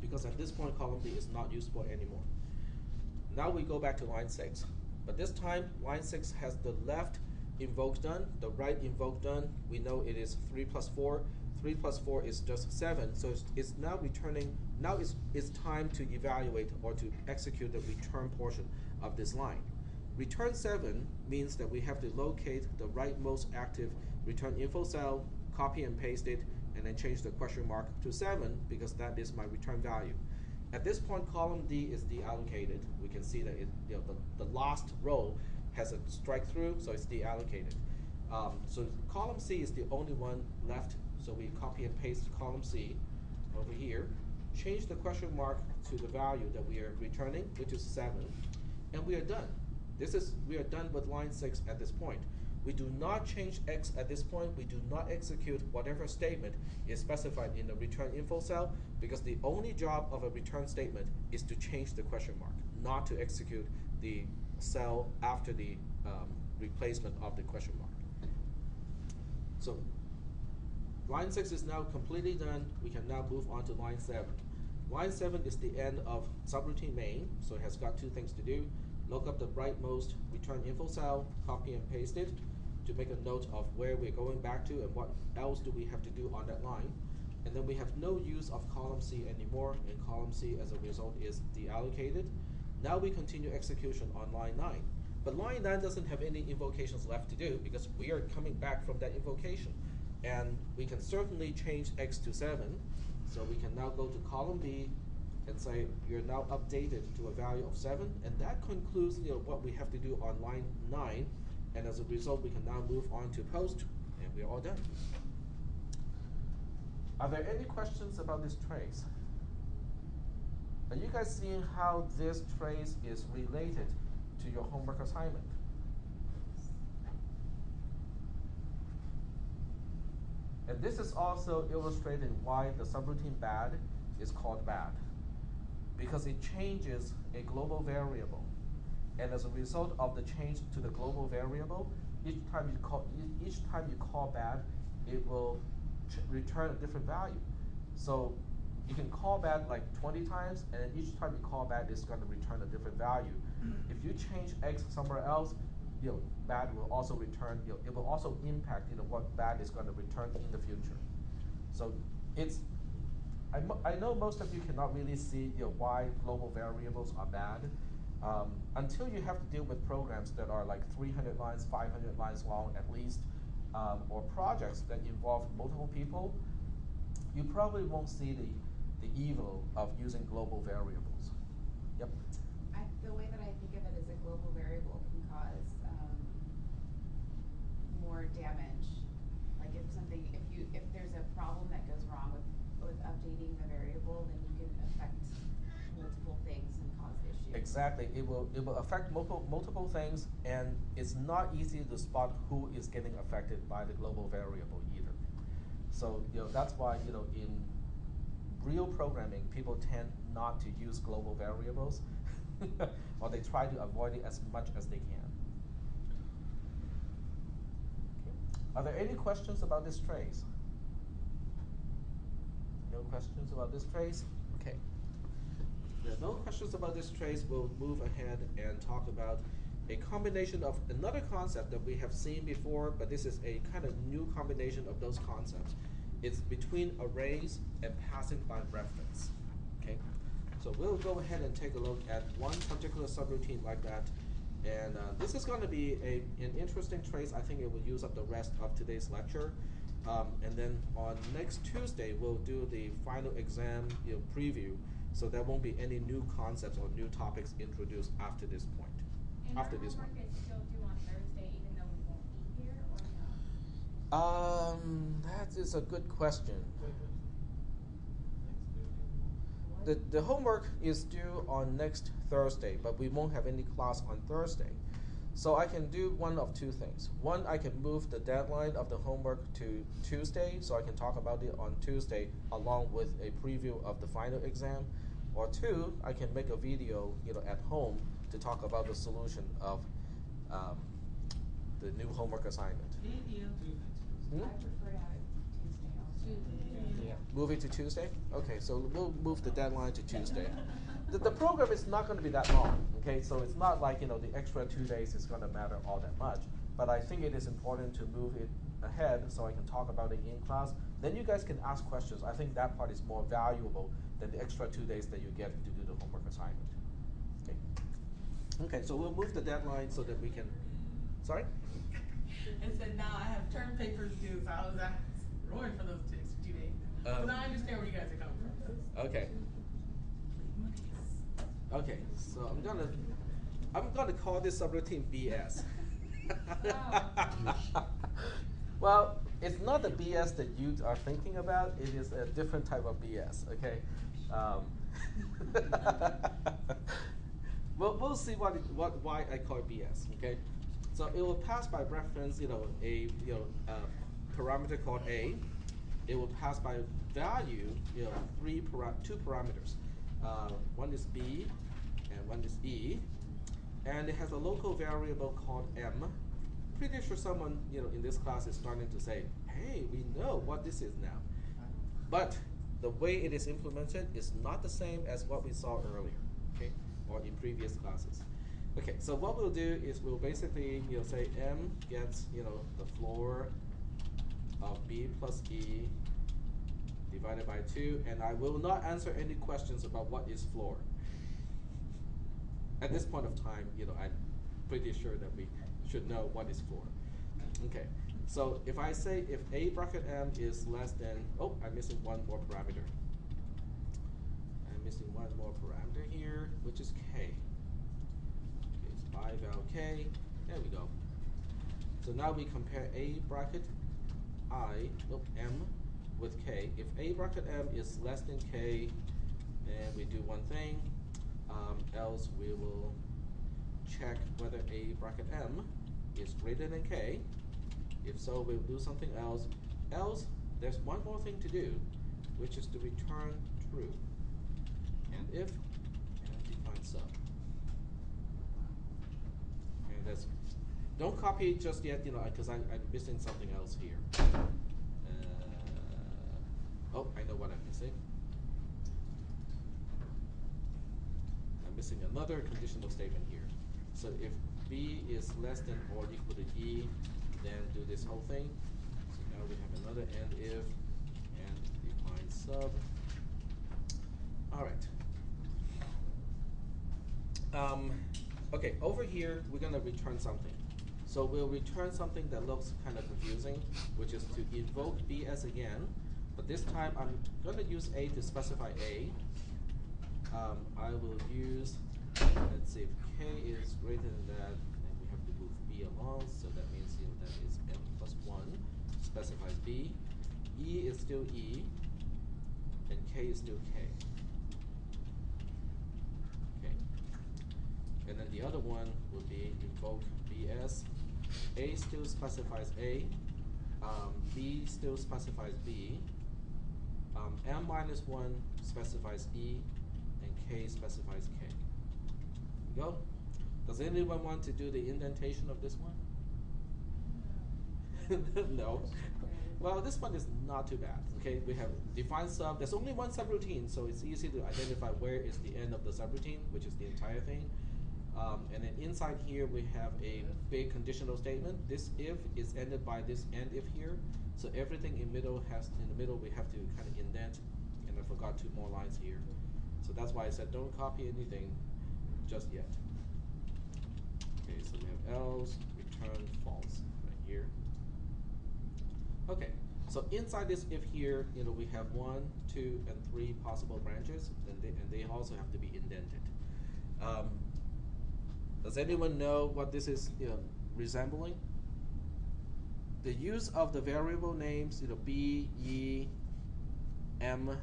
because at this point column D is not useful anymore. Now we go back to line 6, but this time line 6 has the left invoke done, the right invoke done. We know it is 3 plus 4. 3 plus 4 is just 7, so it's now returning. Now it's time to evaluate or to execute the return portion of this line. Return 7 means that we have to locate the rightmost active return info cell, copy and paste it, and then change the question mark to 7 because that is my return value. At this point, column D is deallocated. We can see that the last row has a strike through, so it's deallocated. So column C is the only one left, so we copy and paste column C over here, change the question mark to the value that we are returning, which is 7, and we are done. We are done with line 6 at this point. We do not change X at this point. We do not execute whatever statement is specified in the return info cell, because the only job of a return statement is to change the question mark, not to execute the cell after the replacement of the question mark. So line 6 is now completely done. We can now move on to line 7. Line 7 is the end of subroutine main, so it has got two things to do. Look up the rightmost return info cell, copy and paste it to make a note of where we're going back to and what else do we have to do on that line. And then we have no use of column C anymore, and column C as a result is deallocated. Now we continue execution on line 9. But line 9 doesn't have any invocations left to do because we are coming back from that invocation. And we can certainly change X to 7. So we can now go to column B and say you're now updated to a value of 7. And that concludes what we have to do on line 9. And as a result, we can now move on to post, and we're all done. Are there any questions about this trace? Are you guys seeing how this trace is related to your homework assignment? And this is also illustrating why the subroutine bad is called bad, because it changes a global variable. And as a result of the change to the global variable, each time you call bad, it will return a different value. So you can call bad like 20 times, and each time you call bad, it's going to return a different value. If you change X somewhere else, bad will also return. It will also impact what bad is going to return in the future. So I know most of you cannot really see why global variables are bad. Until you have to deal with programs that are like 300 lines, 500 lines long at least, or projects that involve multiple people, you probably won't see the evil of using global variables. Yep. The way that I think of it is a global variable can cause more damage. Like if there's a problem that goes wrong with updating the variable, then you can affect multiple things and cause issues. Exactly. It will affect multiple things, and it's not easy to spot who is getting affected by the global variable either. So that's why in real programming, people tend not to use global variables, or they try to avoid it as much as they can. Okay. Are there any questions about this trace? No questions about this trace? Okay. If there are no questions about this trace, we'll move ahead and talk about a combination of another concept that we have seen before, but this is a kind of new combination of those concepts. It's between arrays and passing by reference. Okay, so we'll go ahead and take a look at one particular subroutine like that, and this is going to be an interesting trace. I think it will use up the rest of today's lecture, and then on next Tuesday we'll do the final exam preview So there won't be any new concepts or new topics introduced after this point. And After our this one. homework is still due on Thursday, even though we won't be here, or no? That is a good question. Next Thursday. The homework is due on next Thursday, but we won't have any class on Thursday. So I can do one of two things. One, I can move the deadline of the homework to Tuesday, so I can talk about it on Tuesday along with a preview of the final exam. Or two, I can make a video, at home to talk about the solution of the new homework assignment. Hmm? I prefer to have it Tuesday also. Yeah. Move it to Tuesday? Okay, so we'll move the deadline to Tuesday. The program is not going to be that long, okay? So it's not like, the extra 2 days is going to matter all that much. But I think it is important to move it ahead so I can talk about it in class. Then you guys can ask questions. I think that part is more valuable than the extra 2 days that you get to do the homework assignment. Okay. Okay, so we'll move the deadline so that we can. Sorry? And said, now I have term papers due, so I was roaring for those 2 days. But I understand where you guys are coming from. Okay. Okay, so I'm gonna call this subroutine BS. Well, it's not the BS that you are thinking about. It is a different type of BS. Okay. We'll see why I call it BS. Okay. So it will pass by reference, a parameter called A. It will pass by value, two parameters. One is B and one is E, and it has a local variable called M. Pretty sure someone in this class is starting to say, hey, we know what this is now. But the way it is implemented is not the same as what we saw earlier, okay, or in previous classes. Okay, so what we'll do is we'll basically say M gets the floor of B plus E divided by 2, and I will not answer any questions about what is floor. At this point of time, I'm pretty sure that we should know what is floor. Okay, so if I say if A bracket M is less than, I'm missing one more parameter. I'm missing one more parameter here, which is K. Okay, it's by val K. There we go. So now we compare A bracket M with K. If A bracket M is less than K, then we do one thing. Else we will check whether A bracket M is greater than K. If so, we'll do something else. Else, there's one more thing to do, which is to return true. And if, and define sub. And that's, don't copy it just yet, because I'm missing something else here. I know what I'm missing. I'm missing another conditional statement here. So if B is less than or equal to E, then do this whole thing. So now we have another and if, and define sub. All right. Okay, over here, we're gonna return something. So we'll return something that looks kind of confusing, which is to invoke BS again, but this time I'm gonna use A to specify A. I will use, let's see, if K is greater than that, then we have to move B along, so that means that is M plus 1, specifies B. E is still E, and K is still K. Okay. And then the other one would be invoke BS. A still specifies A, B still specifies B, M minus 1 specifies E, and K specifies K. There we go. Does anyone want to do the indentation of this one? No. Well, this one is not too bad. Okay, we have define sub. There's only one subroutine, so it's easy to identify where is the end of the subroutine, which is the entire thing. And then inside here we have a big conditional statement. This if is ended by this end if here. So everything in the middle we have to kind of indent, and I forgot 2 more lines here. So that's why I said don't copy anything just yet. Okay, so we have else return false right here. Okay, So inside this if here, we have 1, 2, and 3 possible branches, and they also have to be indented. Does anyone know what this is resembling? The use of the variable names, B, E, M,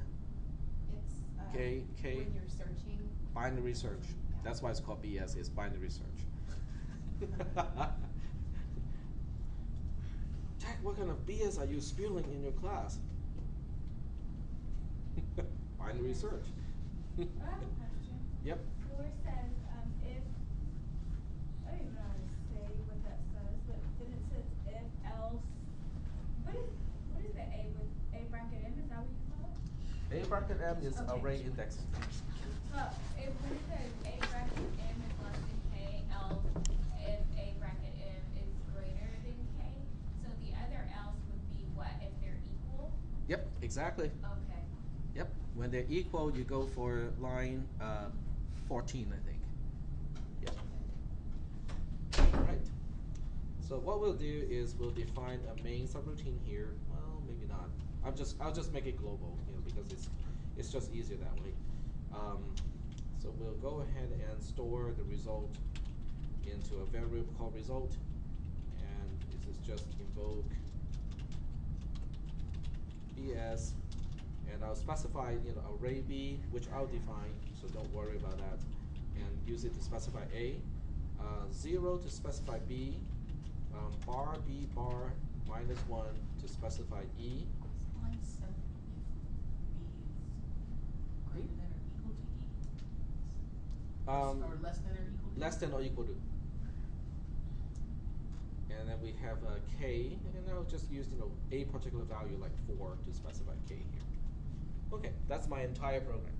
It's, K. when you're searching. Binary search. Yeah. That's why it's called BS, it's binary search. Jack, what kind of BS are you spewing in your class? Binary search. I have a question. Yep. So where it says, if, I don't even know how to say what that says, but then it says if else, what is the A with A bracket M, is that what you call it? A bracket M is Okay. array indexing. But if when it says A bracket M is less than K, else if A bracket M is greater than K, so the other else would be what, if they're equal? Yep, exactly. Okay. Yep. When they're equal, you go for line 14, I think. Yep. Right. So what we'll do is we'll define a main subroutine here. Well, maybe not. I'll just make it global, because it's just easier that way. So we'll go ahead and store the result into a variable called result, and this is just invoke BS, and I'll specify array B, which I'll define, so don't worry about that, and use it to specify A, 0 to specify B, bar B bar -1 to specify E. Line 7 if B is greater than or equal to E? Or less than or equal to? Less than or equal to. And then we have K, and I'll just use a particular value like 4 to specify K here. Okay, that's my entire program.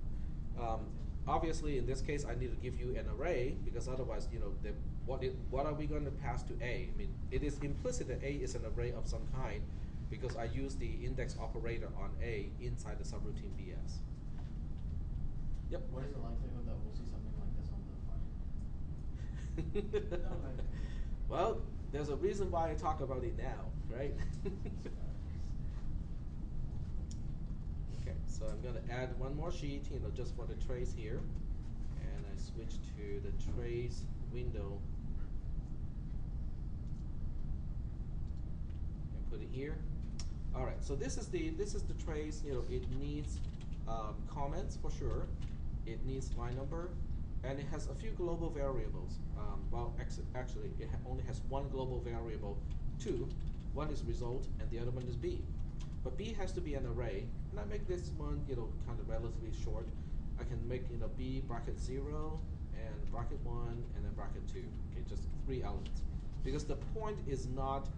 Obviously, in this case, I need to give you an array because otherwise, what are we going to pass to A? I mean, it is implicit that A is an array of some kind because I use the index operator on A inside the subroutine BS. Yep. What is the likelihood that we'll see something like this on the file? Well, there's a reason why I talk about it now, right? Okay, so I'm going to add one more sheet, just for the trace here, and I switch to the trace window and put it here. All right, so this is the trace. It needs comments for sure. It needs line number, and it has a few global variables. Well, actually, it only has one global variable, 2. One is result, and the other one is B. But B has to be an array, and I make this one, kind of relatively short. I can make, B bracket 0, and bracket 1, and then bracket 2. Okay, just 3 elements. Because the point is not,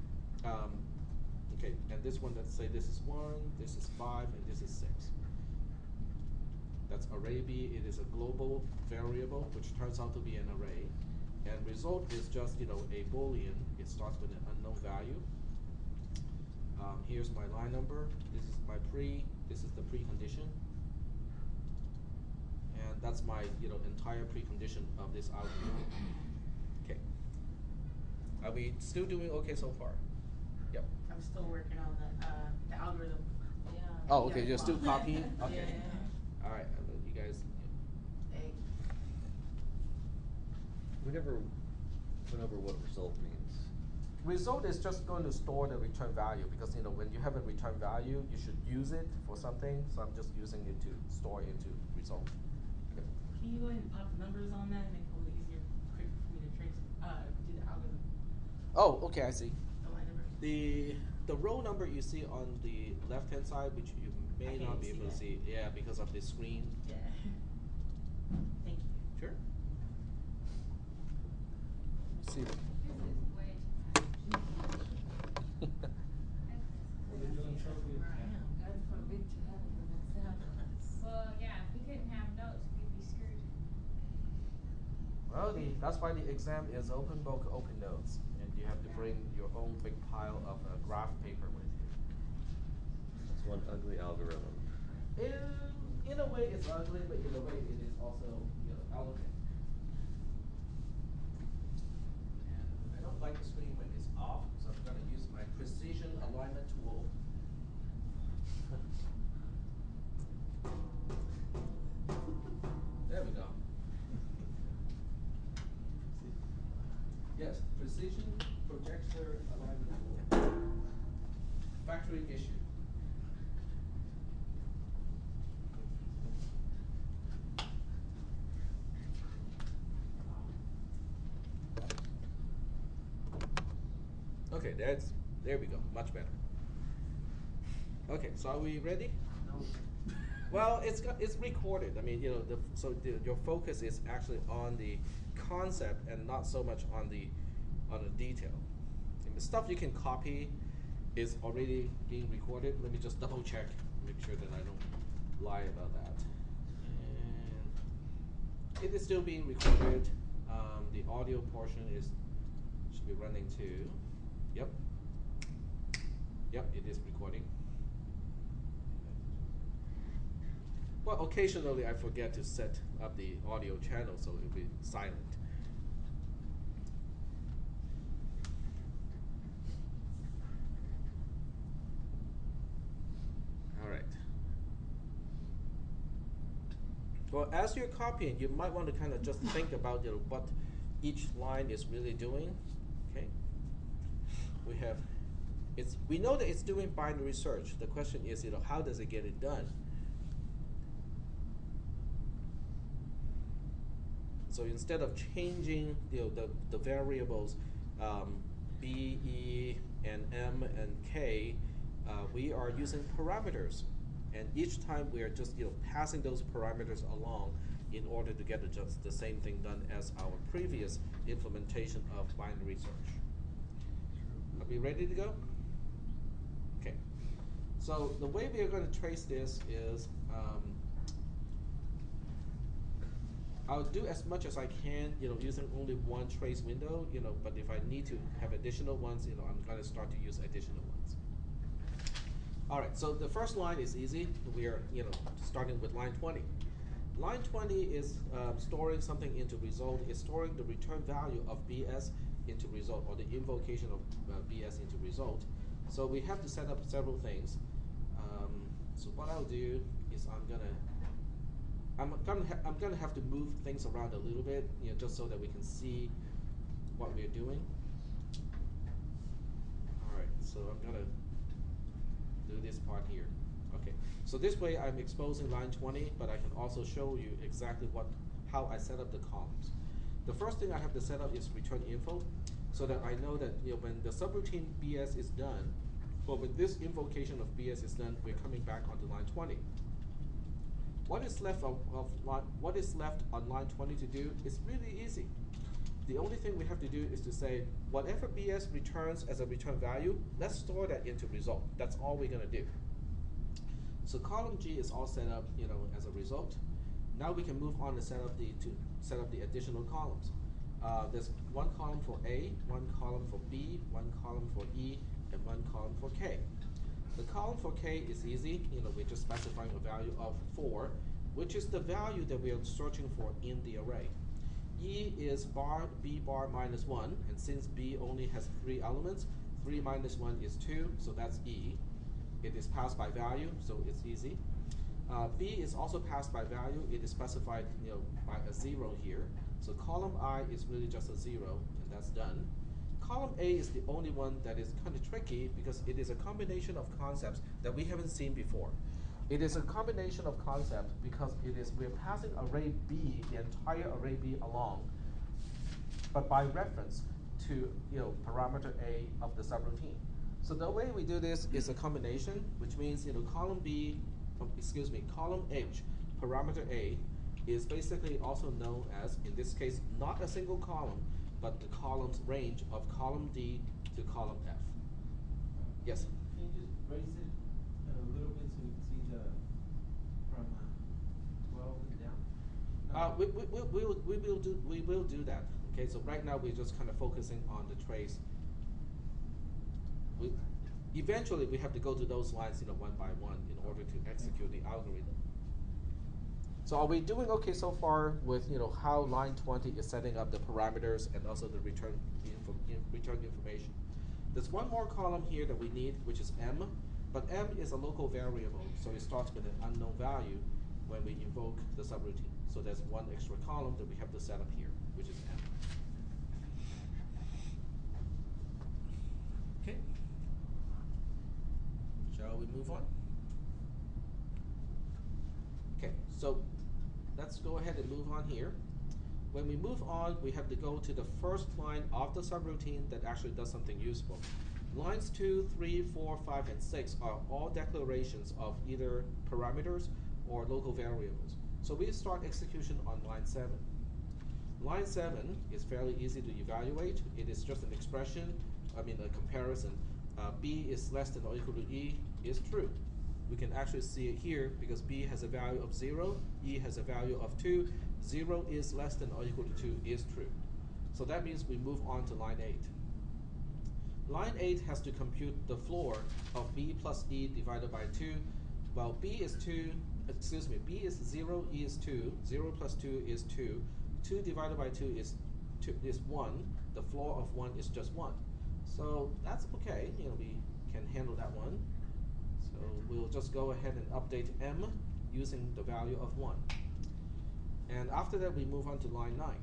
okay, and this one, let's say this is 1, this is 5, and this is 6. That's array B. It is a global variable, which turns out to be an array. And result is just, a Boolean. It starts with an unknown value. Here's my line number. This is my this is the precondition. And that's my, entire precondition of this algorithm. Okay. Are we still doing okay so far? Yep. I'm still working on the algorithm. Yeah. Oh, okay, you're still copying? Okay. Yeah. All right, you guys. Hey. We never went over what result means. Result is just going to store the return value because when you have a return value, you should use it for something. So I'm just using it to store into result. Okay. Can you go ahead and pop the numbers on that and make it a little easier, quicker for me to trace, do the algorithm? Oh, okay, I see. The line number. The row number you see on the left hand side, which you may I not can't be able to see see, yeah, because of the screen. Yeah. Thank you. Sure. Let's see. This is way too much. Well, yeah, if we couldn't have notes, we'd be screwed. Well, that's why the exam is open book, open notes, and you have to bring your own big pile of graph paper with you. That's one ugly algorithm. In a way, it's ugly, but in a way, it is also elegant. And I don't like the screen when it's off, so I'm going to use my precision alignment tool Okay, there we go, much better. Okay, so are we ready? No. Well, it's recorded. I mean, your focus is actually on the concept and not so much on the detail. And the stuff you can copy is already being recorded. Let me just double check, make sure that I don't lie about that. And it is still being recorded. The audio portion should be running too. Yep. Yep, it is recording. Well, occasionally I forget to set up the audio channel so it'll be silent. All right. Well, as you're copying, you might want to kind of just think about what each line is really doing. Okay. We know that it's doing binary search. The question is, how does it get it done? So instead of changing the variables b, e, and m and k, we are using parameters, and each time we are just passing those parameters along in order to get just the same thing done as our previous implementation of binary search. Are we ready to go? Okay. So the way we are going to trace this is I'll do as much as I can, using only one trace window, but if I need to have additional ones, I'm going to start to use additional ones. All right, so the first line is easy. We are, starting with line 20. Line 20 is storing something into result. It's storing the return value of BS into result, or the invocation of BS into result. So we have to set up several things. So what I'll do is I'm gonna have to move things around a little bit, just so that we can see what we're doing. All right, so I'm gonna do this part here. Okay, so this way I'm exposing line 20, but I can also show you exactly how I set up the columns. The first thing I have to set up is return info, so that I know that when the subroutine BS is done, or when this invocation of BS is done, we're coming back onto line 20. What is left on line 20 to do is really easy. The only thing we have to do is to say, whatever BS returns as a return value, let's store that into result. That's all we're gonna do. So column G is all set up, as a result. Now we can move on to set up the additional columns. There's one column for A, one column for B, one column for E, and one column for K. The column for K is easy. We're just specifying a value of 4, which is the value that we are searching for in the array. E is B bar minus 1, and since B only has 3 elements, 3 minus 1 is 2, so that's E. It is passed by value, so it's easy. B is also passed by value. It is specified by a 0 here. So column I is really just a 0, and that's done. Column A is the only one that is kind of tricky because it is a combination of concepts that we haven't seen before. It is a combination of concepts because we're passing array B, the entire array B along, but by reference to parameter A of the subroutine. So the way we do this is a combination, which means column H, parameter A, is basically also known as, in this case, not a single column, but the column's range of column D to column F. Yes? Can you just raise it a little bit so we can see from 12 and down? No. We will do that. Okay, so right now we're just kind of focusing on the trace. Eventually we have to go to those lines one by one in order to execute the algorithm. So are we doing okay so far with how line 20 is setting up the parameters and also the return information? There's one more column here that we need, which is M, but M is a local variable, so it starts with an unknown value when we invoke the subroutine. So there's one extra column that we have to set up here, which is M. Okay. Shall we move on? Okay, so let's go ahead and move on here. When we move on, we have to go to the first line of the subroutine that actually does something useful. Lines 2, 3, 4, 5, and 6 are all declarations of either parameters or local variables. So we start execution on line 7. Line 7 is fairly easy to evaluate. It is just an expression, a comparison. B is less than or equal to E is true. We can actually see it here because B has a value of 0, E has a value of 2, 0 is less than or equal to 2 is true. So that means we move on to line 8. Line 8 has to compute the floor of B plus E divided by 2. Well, B is 0, E is 2, 0 plus 2 is 2, 2 divided by 2 is 1, the floor of 1 is just 1. So that's okay, we can handle that one. So we'll just go ahead and update M using the value of 1. And after that we move on to line 9.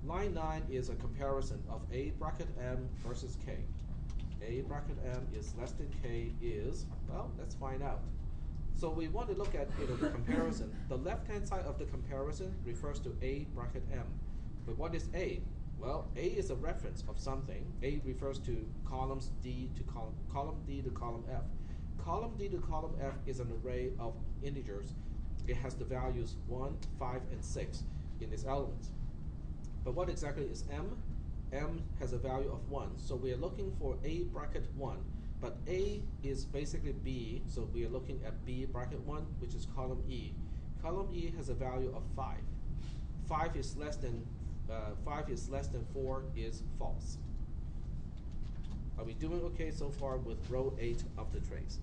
Line 9 is a comparison of A bracket M versus K. A bracket M is less than K is, well, let's find out. So we want to look at the comparison. The left-hand side of the comparison refers to A bracket M. But what is A? Well, A is a reference of something. A refers to columns D to column D to column F. Column D to column F is an array of integers. It has the values 1, 5, and 6 in its elements. But what exactly is M? M has a value of 1, so we are looking for A bracket 1. But A is basically B, so we are looking at B bracket 1, which is column E. Column E has a value of 5. 5 is less than 4 is false. Are we doing okay so far with row 8 of the trace?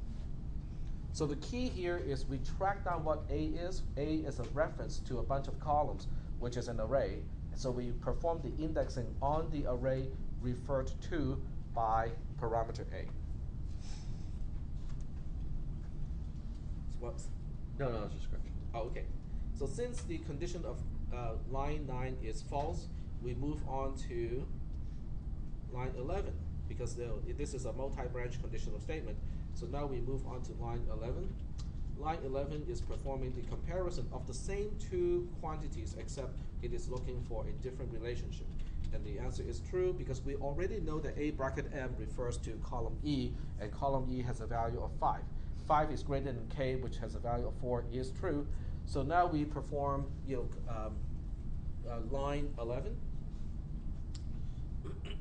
So the key here is we track down what A is. A is a reference to a bunch of columns, which is an array. So we perform the indexing on the array referred to by parameter A. So what's? No, it's just correction. Oh, okay. So since the condition of line 9 is false, we move on to line 11 because this is a multi-branch conditional statement. So now we move on to line 11. Line 11 is performing the comparison of the same two quantities except it is looking for a different relationship. And the answer is true because we already know that A bracket M refers to column E, and column E has a value of 5. 5 is greater than K, which has a value of 4, is true. So now we perform line 11.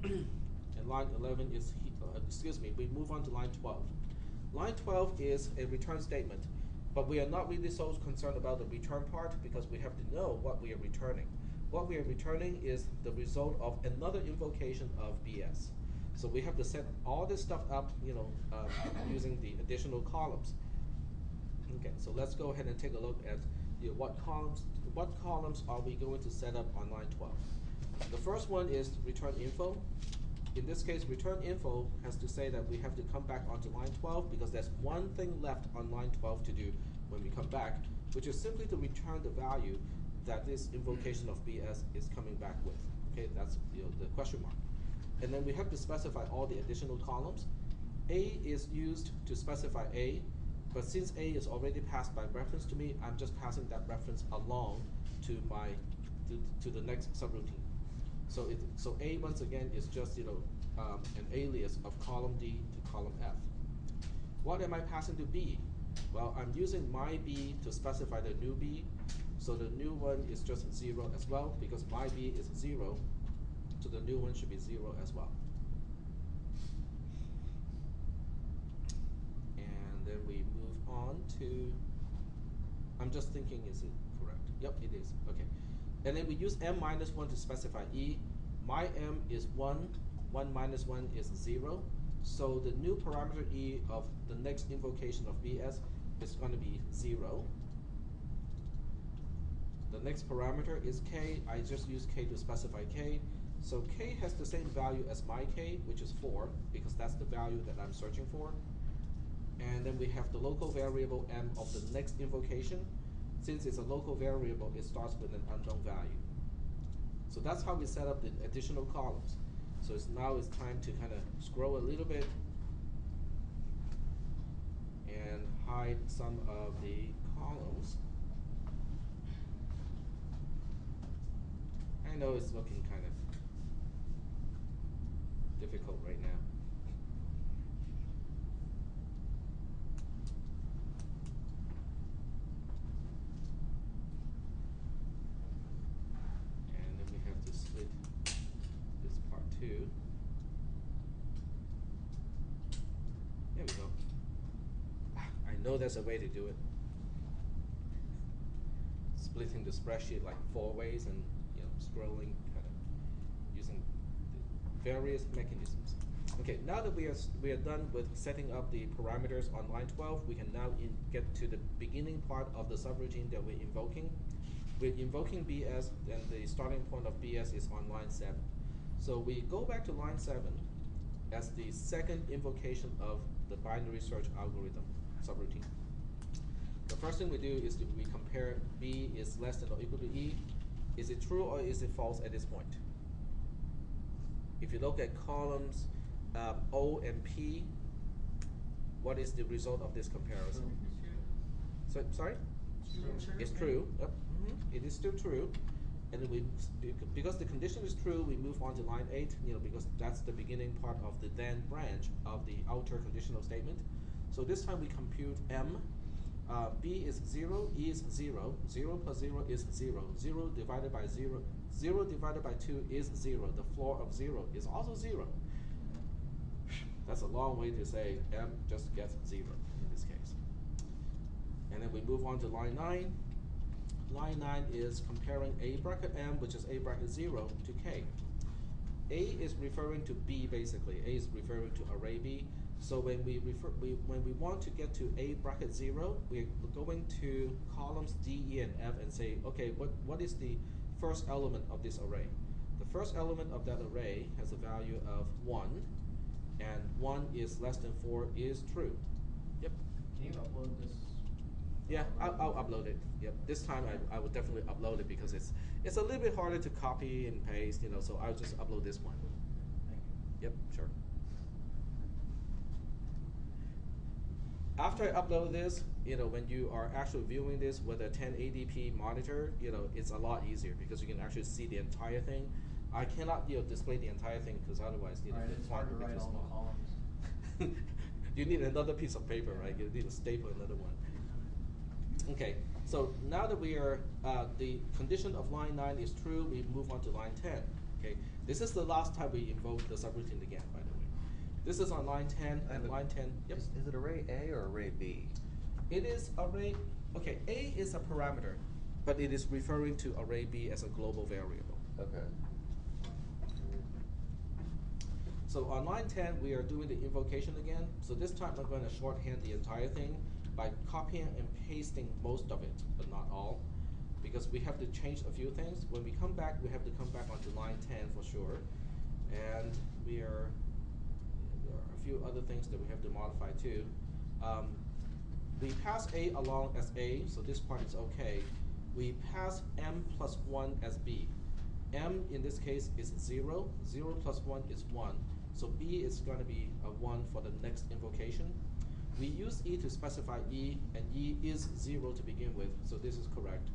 And line 11 is, we move on to line 12. Line 12 is a return statement, but we are not really so concerned about the return part because we have to know what we are returning. What we are returning is the result of another invocation of BS. So we have to set all this stuff up, using the additional columns. Okay, so let's go ahead and take a look at what columns are we going to set up on line 12. The first one is return info. In this case, return info has to say that we have to come back onto line 12 because there's one thing left on line 12 to do when we come back, which is simply to return the value that this invocation of BS is coming back with. Okay, that's the question mark. And then we have to specify all the additional columns. A is used to specify A, but since A is already passed by reference to me, I'm just passing that reference along to the next subroutine. So A once again is just an alias of column D to column F. What am I passing to B? Well, I'm using my B to specify the new B. So the new one is just 0 as well because my B is 0. So the new one should be 0 as well. And then we move on to, I'm just thinking, is it correct? Yep, it is. Okay. And then we use M minus 1 to specify E. My M is 1. 1 minus 1 is 0. So the new parameter E of the next invocation of BS is going to be 0. The next parameter is K. I just use K to specify K. So K has the same value as my K, which is 4, because that's the value that I'm searching for. And then we have the local variable M of the next invocation. Since it's a local variable, it starts with an unknown value. So that's how we set up the additional columns. So now it's time to kind of scroll a little bit and hide some of the columns. I know it's looking kind of difficult right now. know there's a way to do it. Splitting the spreadsheet like 4 ways and scrolling, kind of using the various mechanisms. Okay, now that we are done with setting up the parameters on line 12, we can now get to the beginning part of the subroutine that we're invoking. We're invoking BS, and the starting point of BS is on line 7. So we go back to line 7 as the second invocation of the binary search algorithm subroutine. The first thing we do is we compare B is less than or equal to E. Is it true or is it false at this point? If you look at columns O and P, what is the result of this comparison? So, sorry? True. It's true. Yep. It is still true. And then because the condition is true, we move on to line 8, because that's the beginning part of the then branch of the outer conditional statement. So this time we compute M. B is 0, E is 0, 0 plus 0 is 0, 0 divided by 0, 0 divided by 2 is 0, the floor of 0 is also 0. That's a long way to say M just gets 0 in this case. And then we move on to line 9. Line 9 is comparing A bracket M, which is A bracket 0, to K. A is referring to B basically. A is referring to array B. So when we want to get to A bracket 0, we're going to columns D, E, and F and say, okay, what is the first element of this array? The first element of that array has a value of 1, and 1 is less than 4 is true. Yep. Can you upload this? Yeah, I'll upload it. Yep. This time I will definitely upload it because it's a little bit harder to copy and paste, so I'll just upload this one. Thank you. Yep, sure. After I upload this, when you are actually viewing this with a 1080p monitor, it's a lot easier because you can actually see the entire thing. I cannot, display the entire thing because otherwise, Right, it's hard to write all the columns. You need another piece of paper, right? You need to staple another one. Okay, so now that we are, the condition of line 9 is true, we move on to line 10. Okay, this is the last time we invoke the subroutine again, by the way. This is on line 10, and line 10, yep. Is it array A or array B? It is array, okay, A is a parameter, but it is referring to array B as a global variable. Okay. So on line 10, we are doing the invocation again. So this time I'm going to shorthand the entire thing by copying and pasting most of it, but not all, because we have to change a few things. When we come back, we have to come back onto line 10 for sure. And there are a few other things that we have to modify too. We pass A along as A, so this part is okay. We pass M plus 1 as B. M in this case is 0, 0 plus 1 is 1. So B is going to be a 1 for the next invocation. We use E to specify E, and E is 0 to begin with, so this is correct.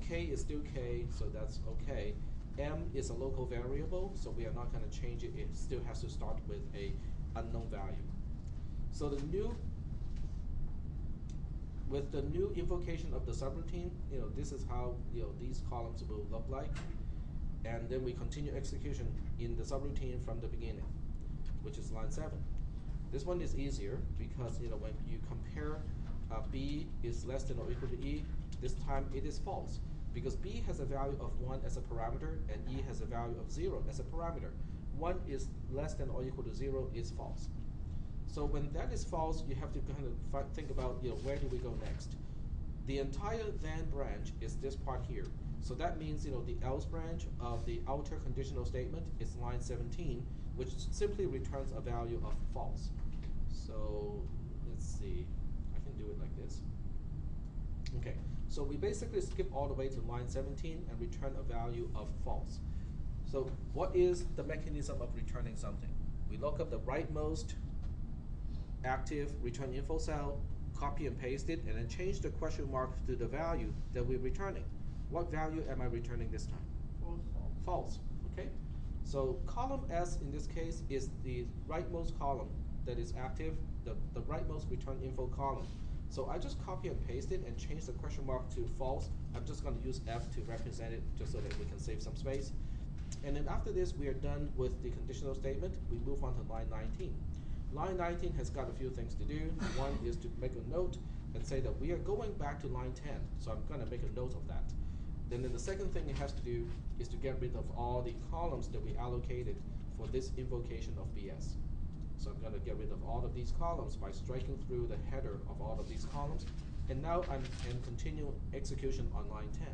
K is still K, so that's okay. M is a local variable, so we are not going to change it. It still has to start with a unknown value. So with the new invocation of the subroutine, this is how these columns will look like. And then we continue execution in the subroutine from the beginning, which is line 7. This one is easier because when you compare B is less than or equal to E, this time it is false because B has a value of 1 as a parameter and E has a value of 0 as a parameter. 1 is less than or equal to 0 is false. So when that is false, you have to kind of think about where do we go next. The entire then branch is this part here. So that means the else branch of the outer conditional statement is line 17, which simply returns a value of false. So let's see, I can do it like this. Okay, so we basically skip all the way to line 17 and return a value of false. So what is the mechanism of returning something? We look up the rightmost active return info cell, copy and paste it, and then change the question mark to the value that we're returning. What value am I returning this time? False. False, okay? So column S in this case is the rightmost column that is active, the rightmost return info column. So I just copy and paste it and change the question mark to false. I'm just going to use F to represent it just so that we can save some space. And then after this, we are done with the conditional statement. We move on to line 19. Line 19 has got a few things to do. One is to make a note and say that we are going back to line 10. So I'm going to make a note of that. Then the second thing it has to do is to get rid of all the columns that we allocated for this invocation of BS. So I'm going to get rid of all of these columns by striking through the header of all of these columns. And now I can continue execution on line 10.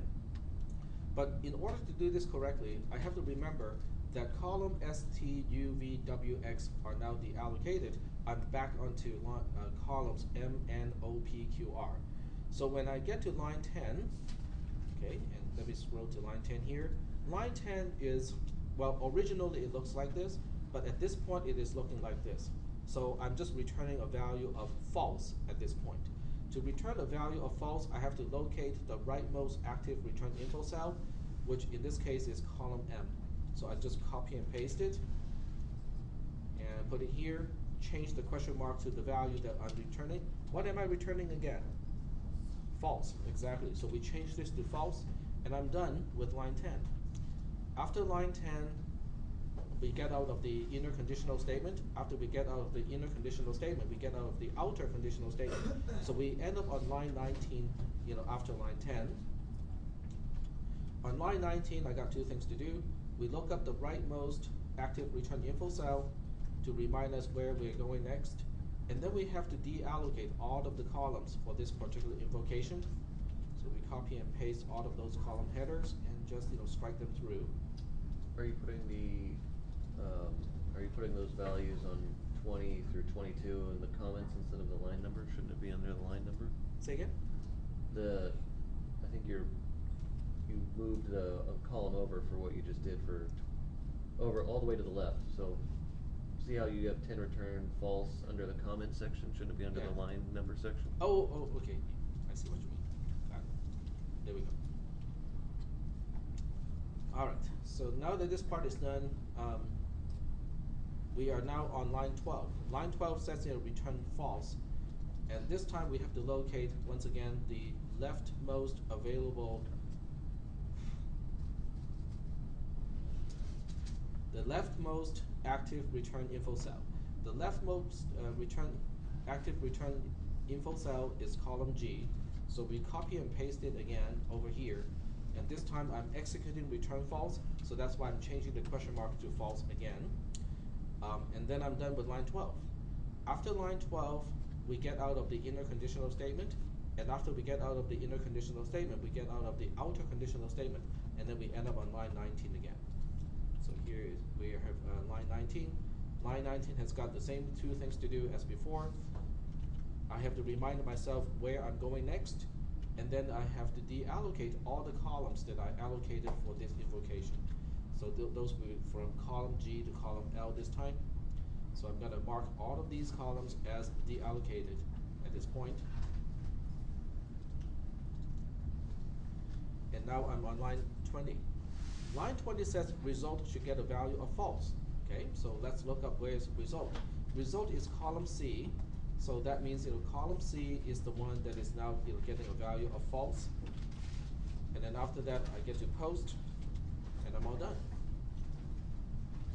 But in order to do this correctly, I have to remember that column S, T, U, V, W, X are now deallocated. I'm back onto columns M, N, O, P, Q, R. So when I get to line 10, okay, and let me scroll to line 10 here. Line 10 is, well, originally it looks like this, but at this point it is looking like this. So I'm just returning a value of false at this point. To return a value of false, I have to locate the rightmost active return info cell, which in this case is column M. So I just copy and paste it, and put it here, change the question mark to the value that I'm returning. What am I returning again? False, exactly. So we change this to false, and I'm done with line 10. After line 10, we get out of the inner conditional statement. After we get out of the inner conditional statement, we get out of the outer conditional statement. So we end up on line 19, after line 10. On line 19, I got two things to do. We look up the rightmost active return info cell to remind us where we're going next. And then we have to deallocate all of the columns for this particular invocation. So we copy and paste all of those column headers and just strike them through. Are you putting those values on 20 through 22 in the comments instead of the line number? Shouldn't it be under the line number? Say again? I think you moved a column over for what you just did for over all the way to the left. So see how you have 10 return false under the comment section? Shouldn't it be under the line number section? Oh, okay. I see what you mean. Got it. There we go. All right. So now that this part is done, we are now on line 12. Line 12 says here return false. And this time we have to locate, once again, the leftmost available, the leftmost active return info cell. The leftmost active return info cell is column G. So we copy and paste it again over here. And this time I'm executing return false. So that's why I'm changing the question mark to false again. And then I'm done with line 12. After line 12, we get out of the inner conditional statement. And after we get out of the inner conditional statement, we get out of the outer conditional statement. And then we end up on line 19 again. So here we have line 19. Line 19 has got the same two things to do as before. I have to remind myself where I'm going next. And then I have to deallocate all the columns that I allocated for this invocation. So those will be from column G to column L this time. So I'm going to mark all of these columns as deallocated at this point. And now I'm on line 20. Line 20 says result should get a value of false. Okay, so let's look up where's result. Result is column C. So that means column C is the one that is now getting a value of false. And then after that, I get to post, and I'm all done.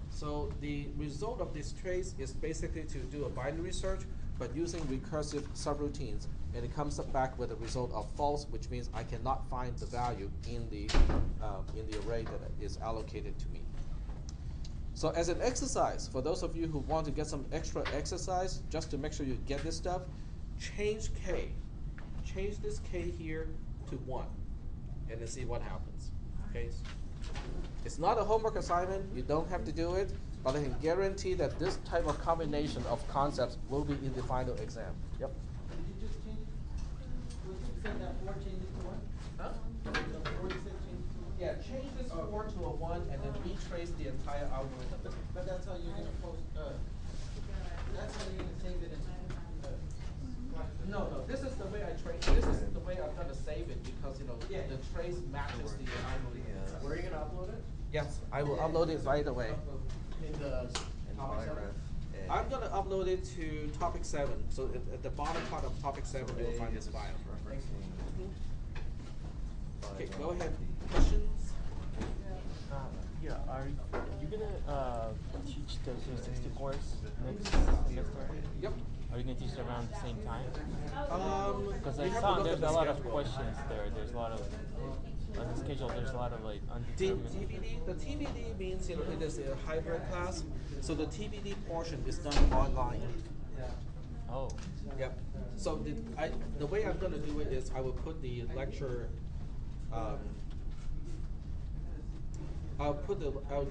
So the result of this trace is basically to do a binary search, but using recursive subroutines, and it comes back with a result of false, which means I cannot find the value in the array that is allocated to me. So as an exercise, for those of you who want to get some extra exercise, just to make sure you get this stuff, change K. Change this K here to 1, and then see what happens. Okay. It's not a homework assignment. You don't have to do it, but I can guarantee that this type of combination of concepts will be in the final exam. Yep. Did you just change it? You said that 4 changes to 1? Huh? The 4 you said changes to 1? Yeah, change this 4 to a 1 and then retrace the entire algorithm. But that's how you're going to post, that's how you're going to save it in, No, this is the way I trace. This is the way I'm going to save it because the trace matches the algorithm. Where are you gonna upload it? Yes, I will upload it right away. In the topic 7? I'm going to upload it to topic 7. So at the bottom part of topic 7, you will find this file. Okay, go ahead. Questions? Yeah, are you you gonna teach the 360 course next semester? Yep. Are you gonna teach it around the same time? Because We I have to saw look there's at the a lot of schedule. questions there. There's a lot of on the schedule. There's a lot of like undetermined. The TBD means it is a hybrid class, so the TBD portion is done online. Oh. Yep. So the way I'm gonna do it is I will put the lecture. I'll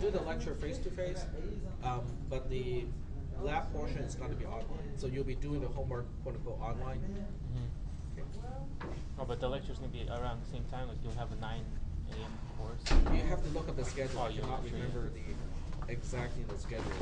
do the lecture face to face, but the lab portion is going to be online. So you'll be doing the homework, quote unquote, online. Oh, but the lecture's gonna be around the same time. Like you'll have a 9 a.m. course. You have to look at the schedule. Oh, I you're cannot not sure remember yet. the exact schedule.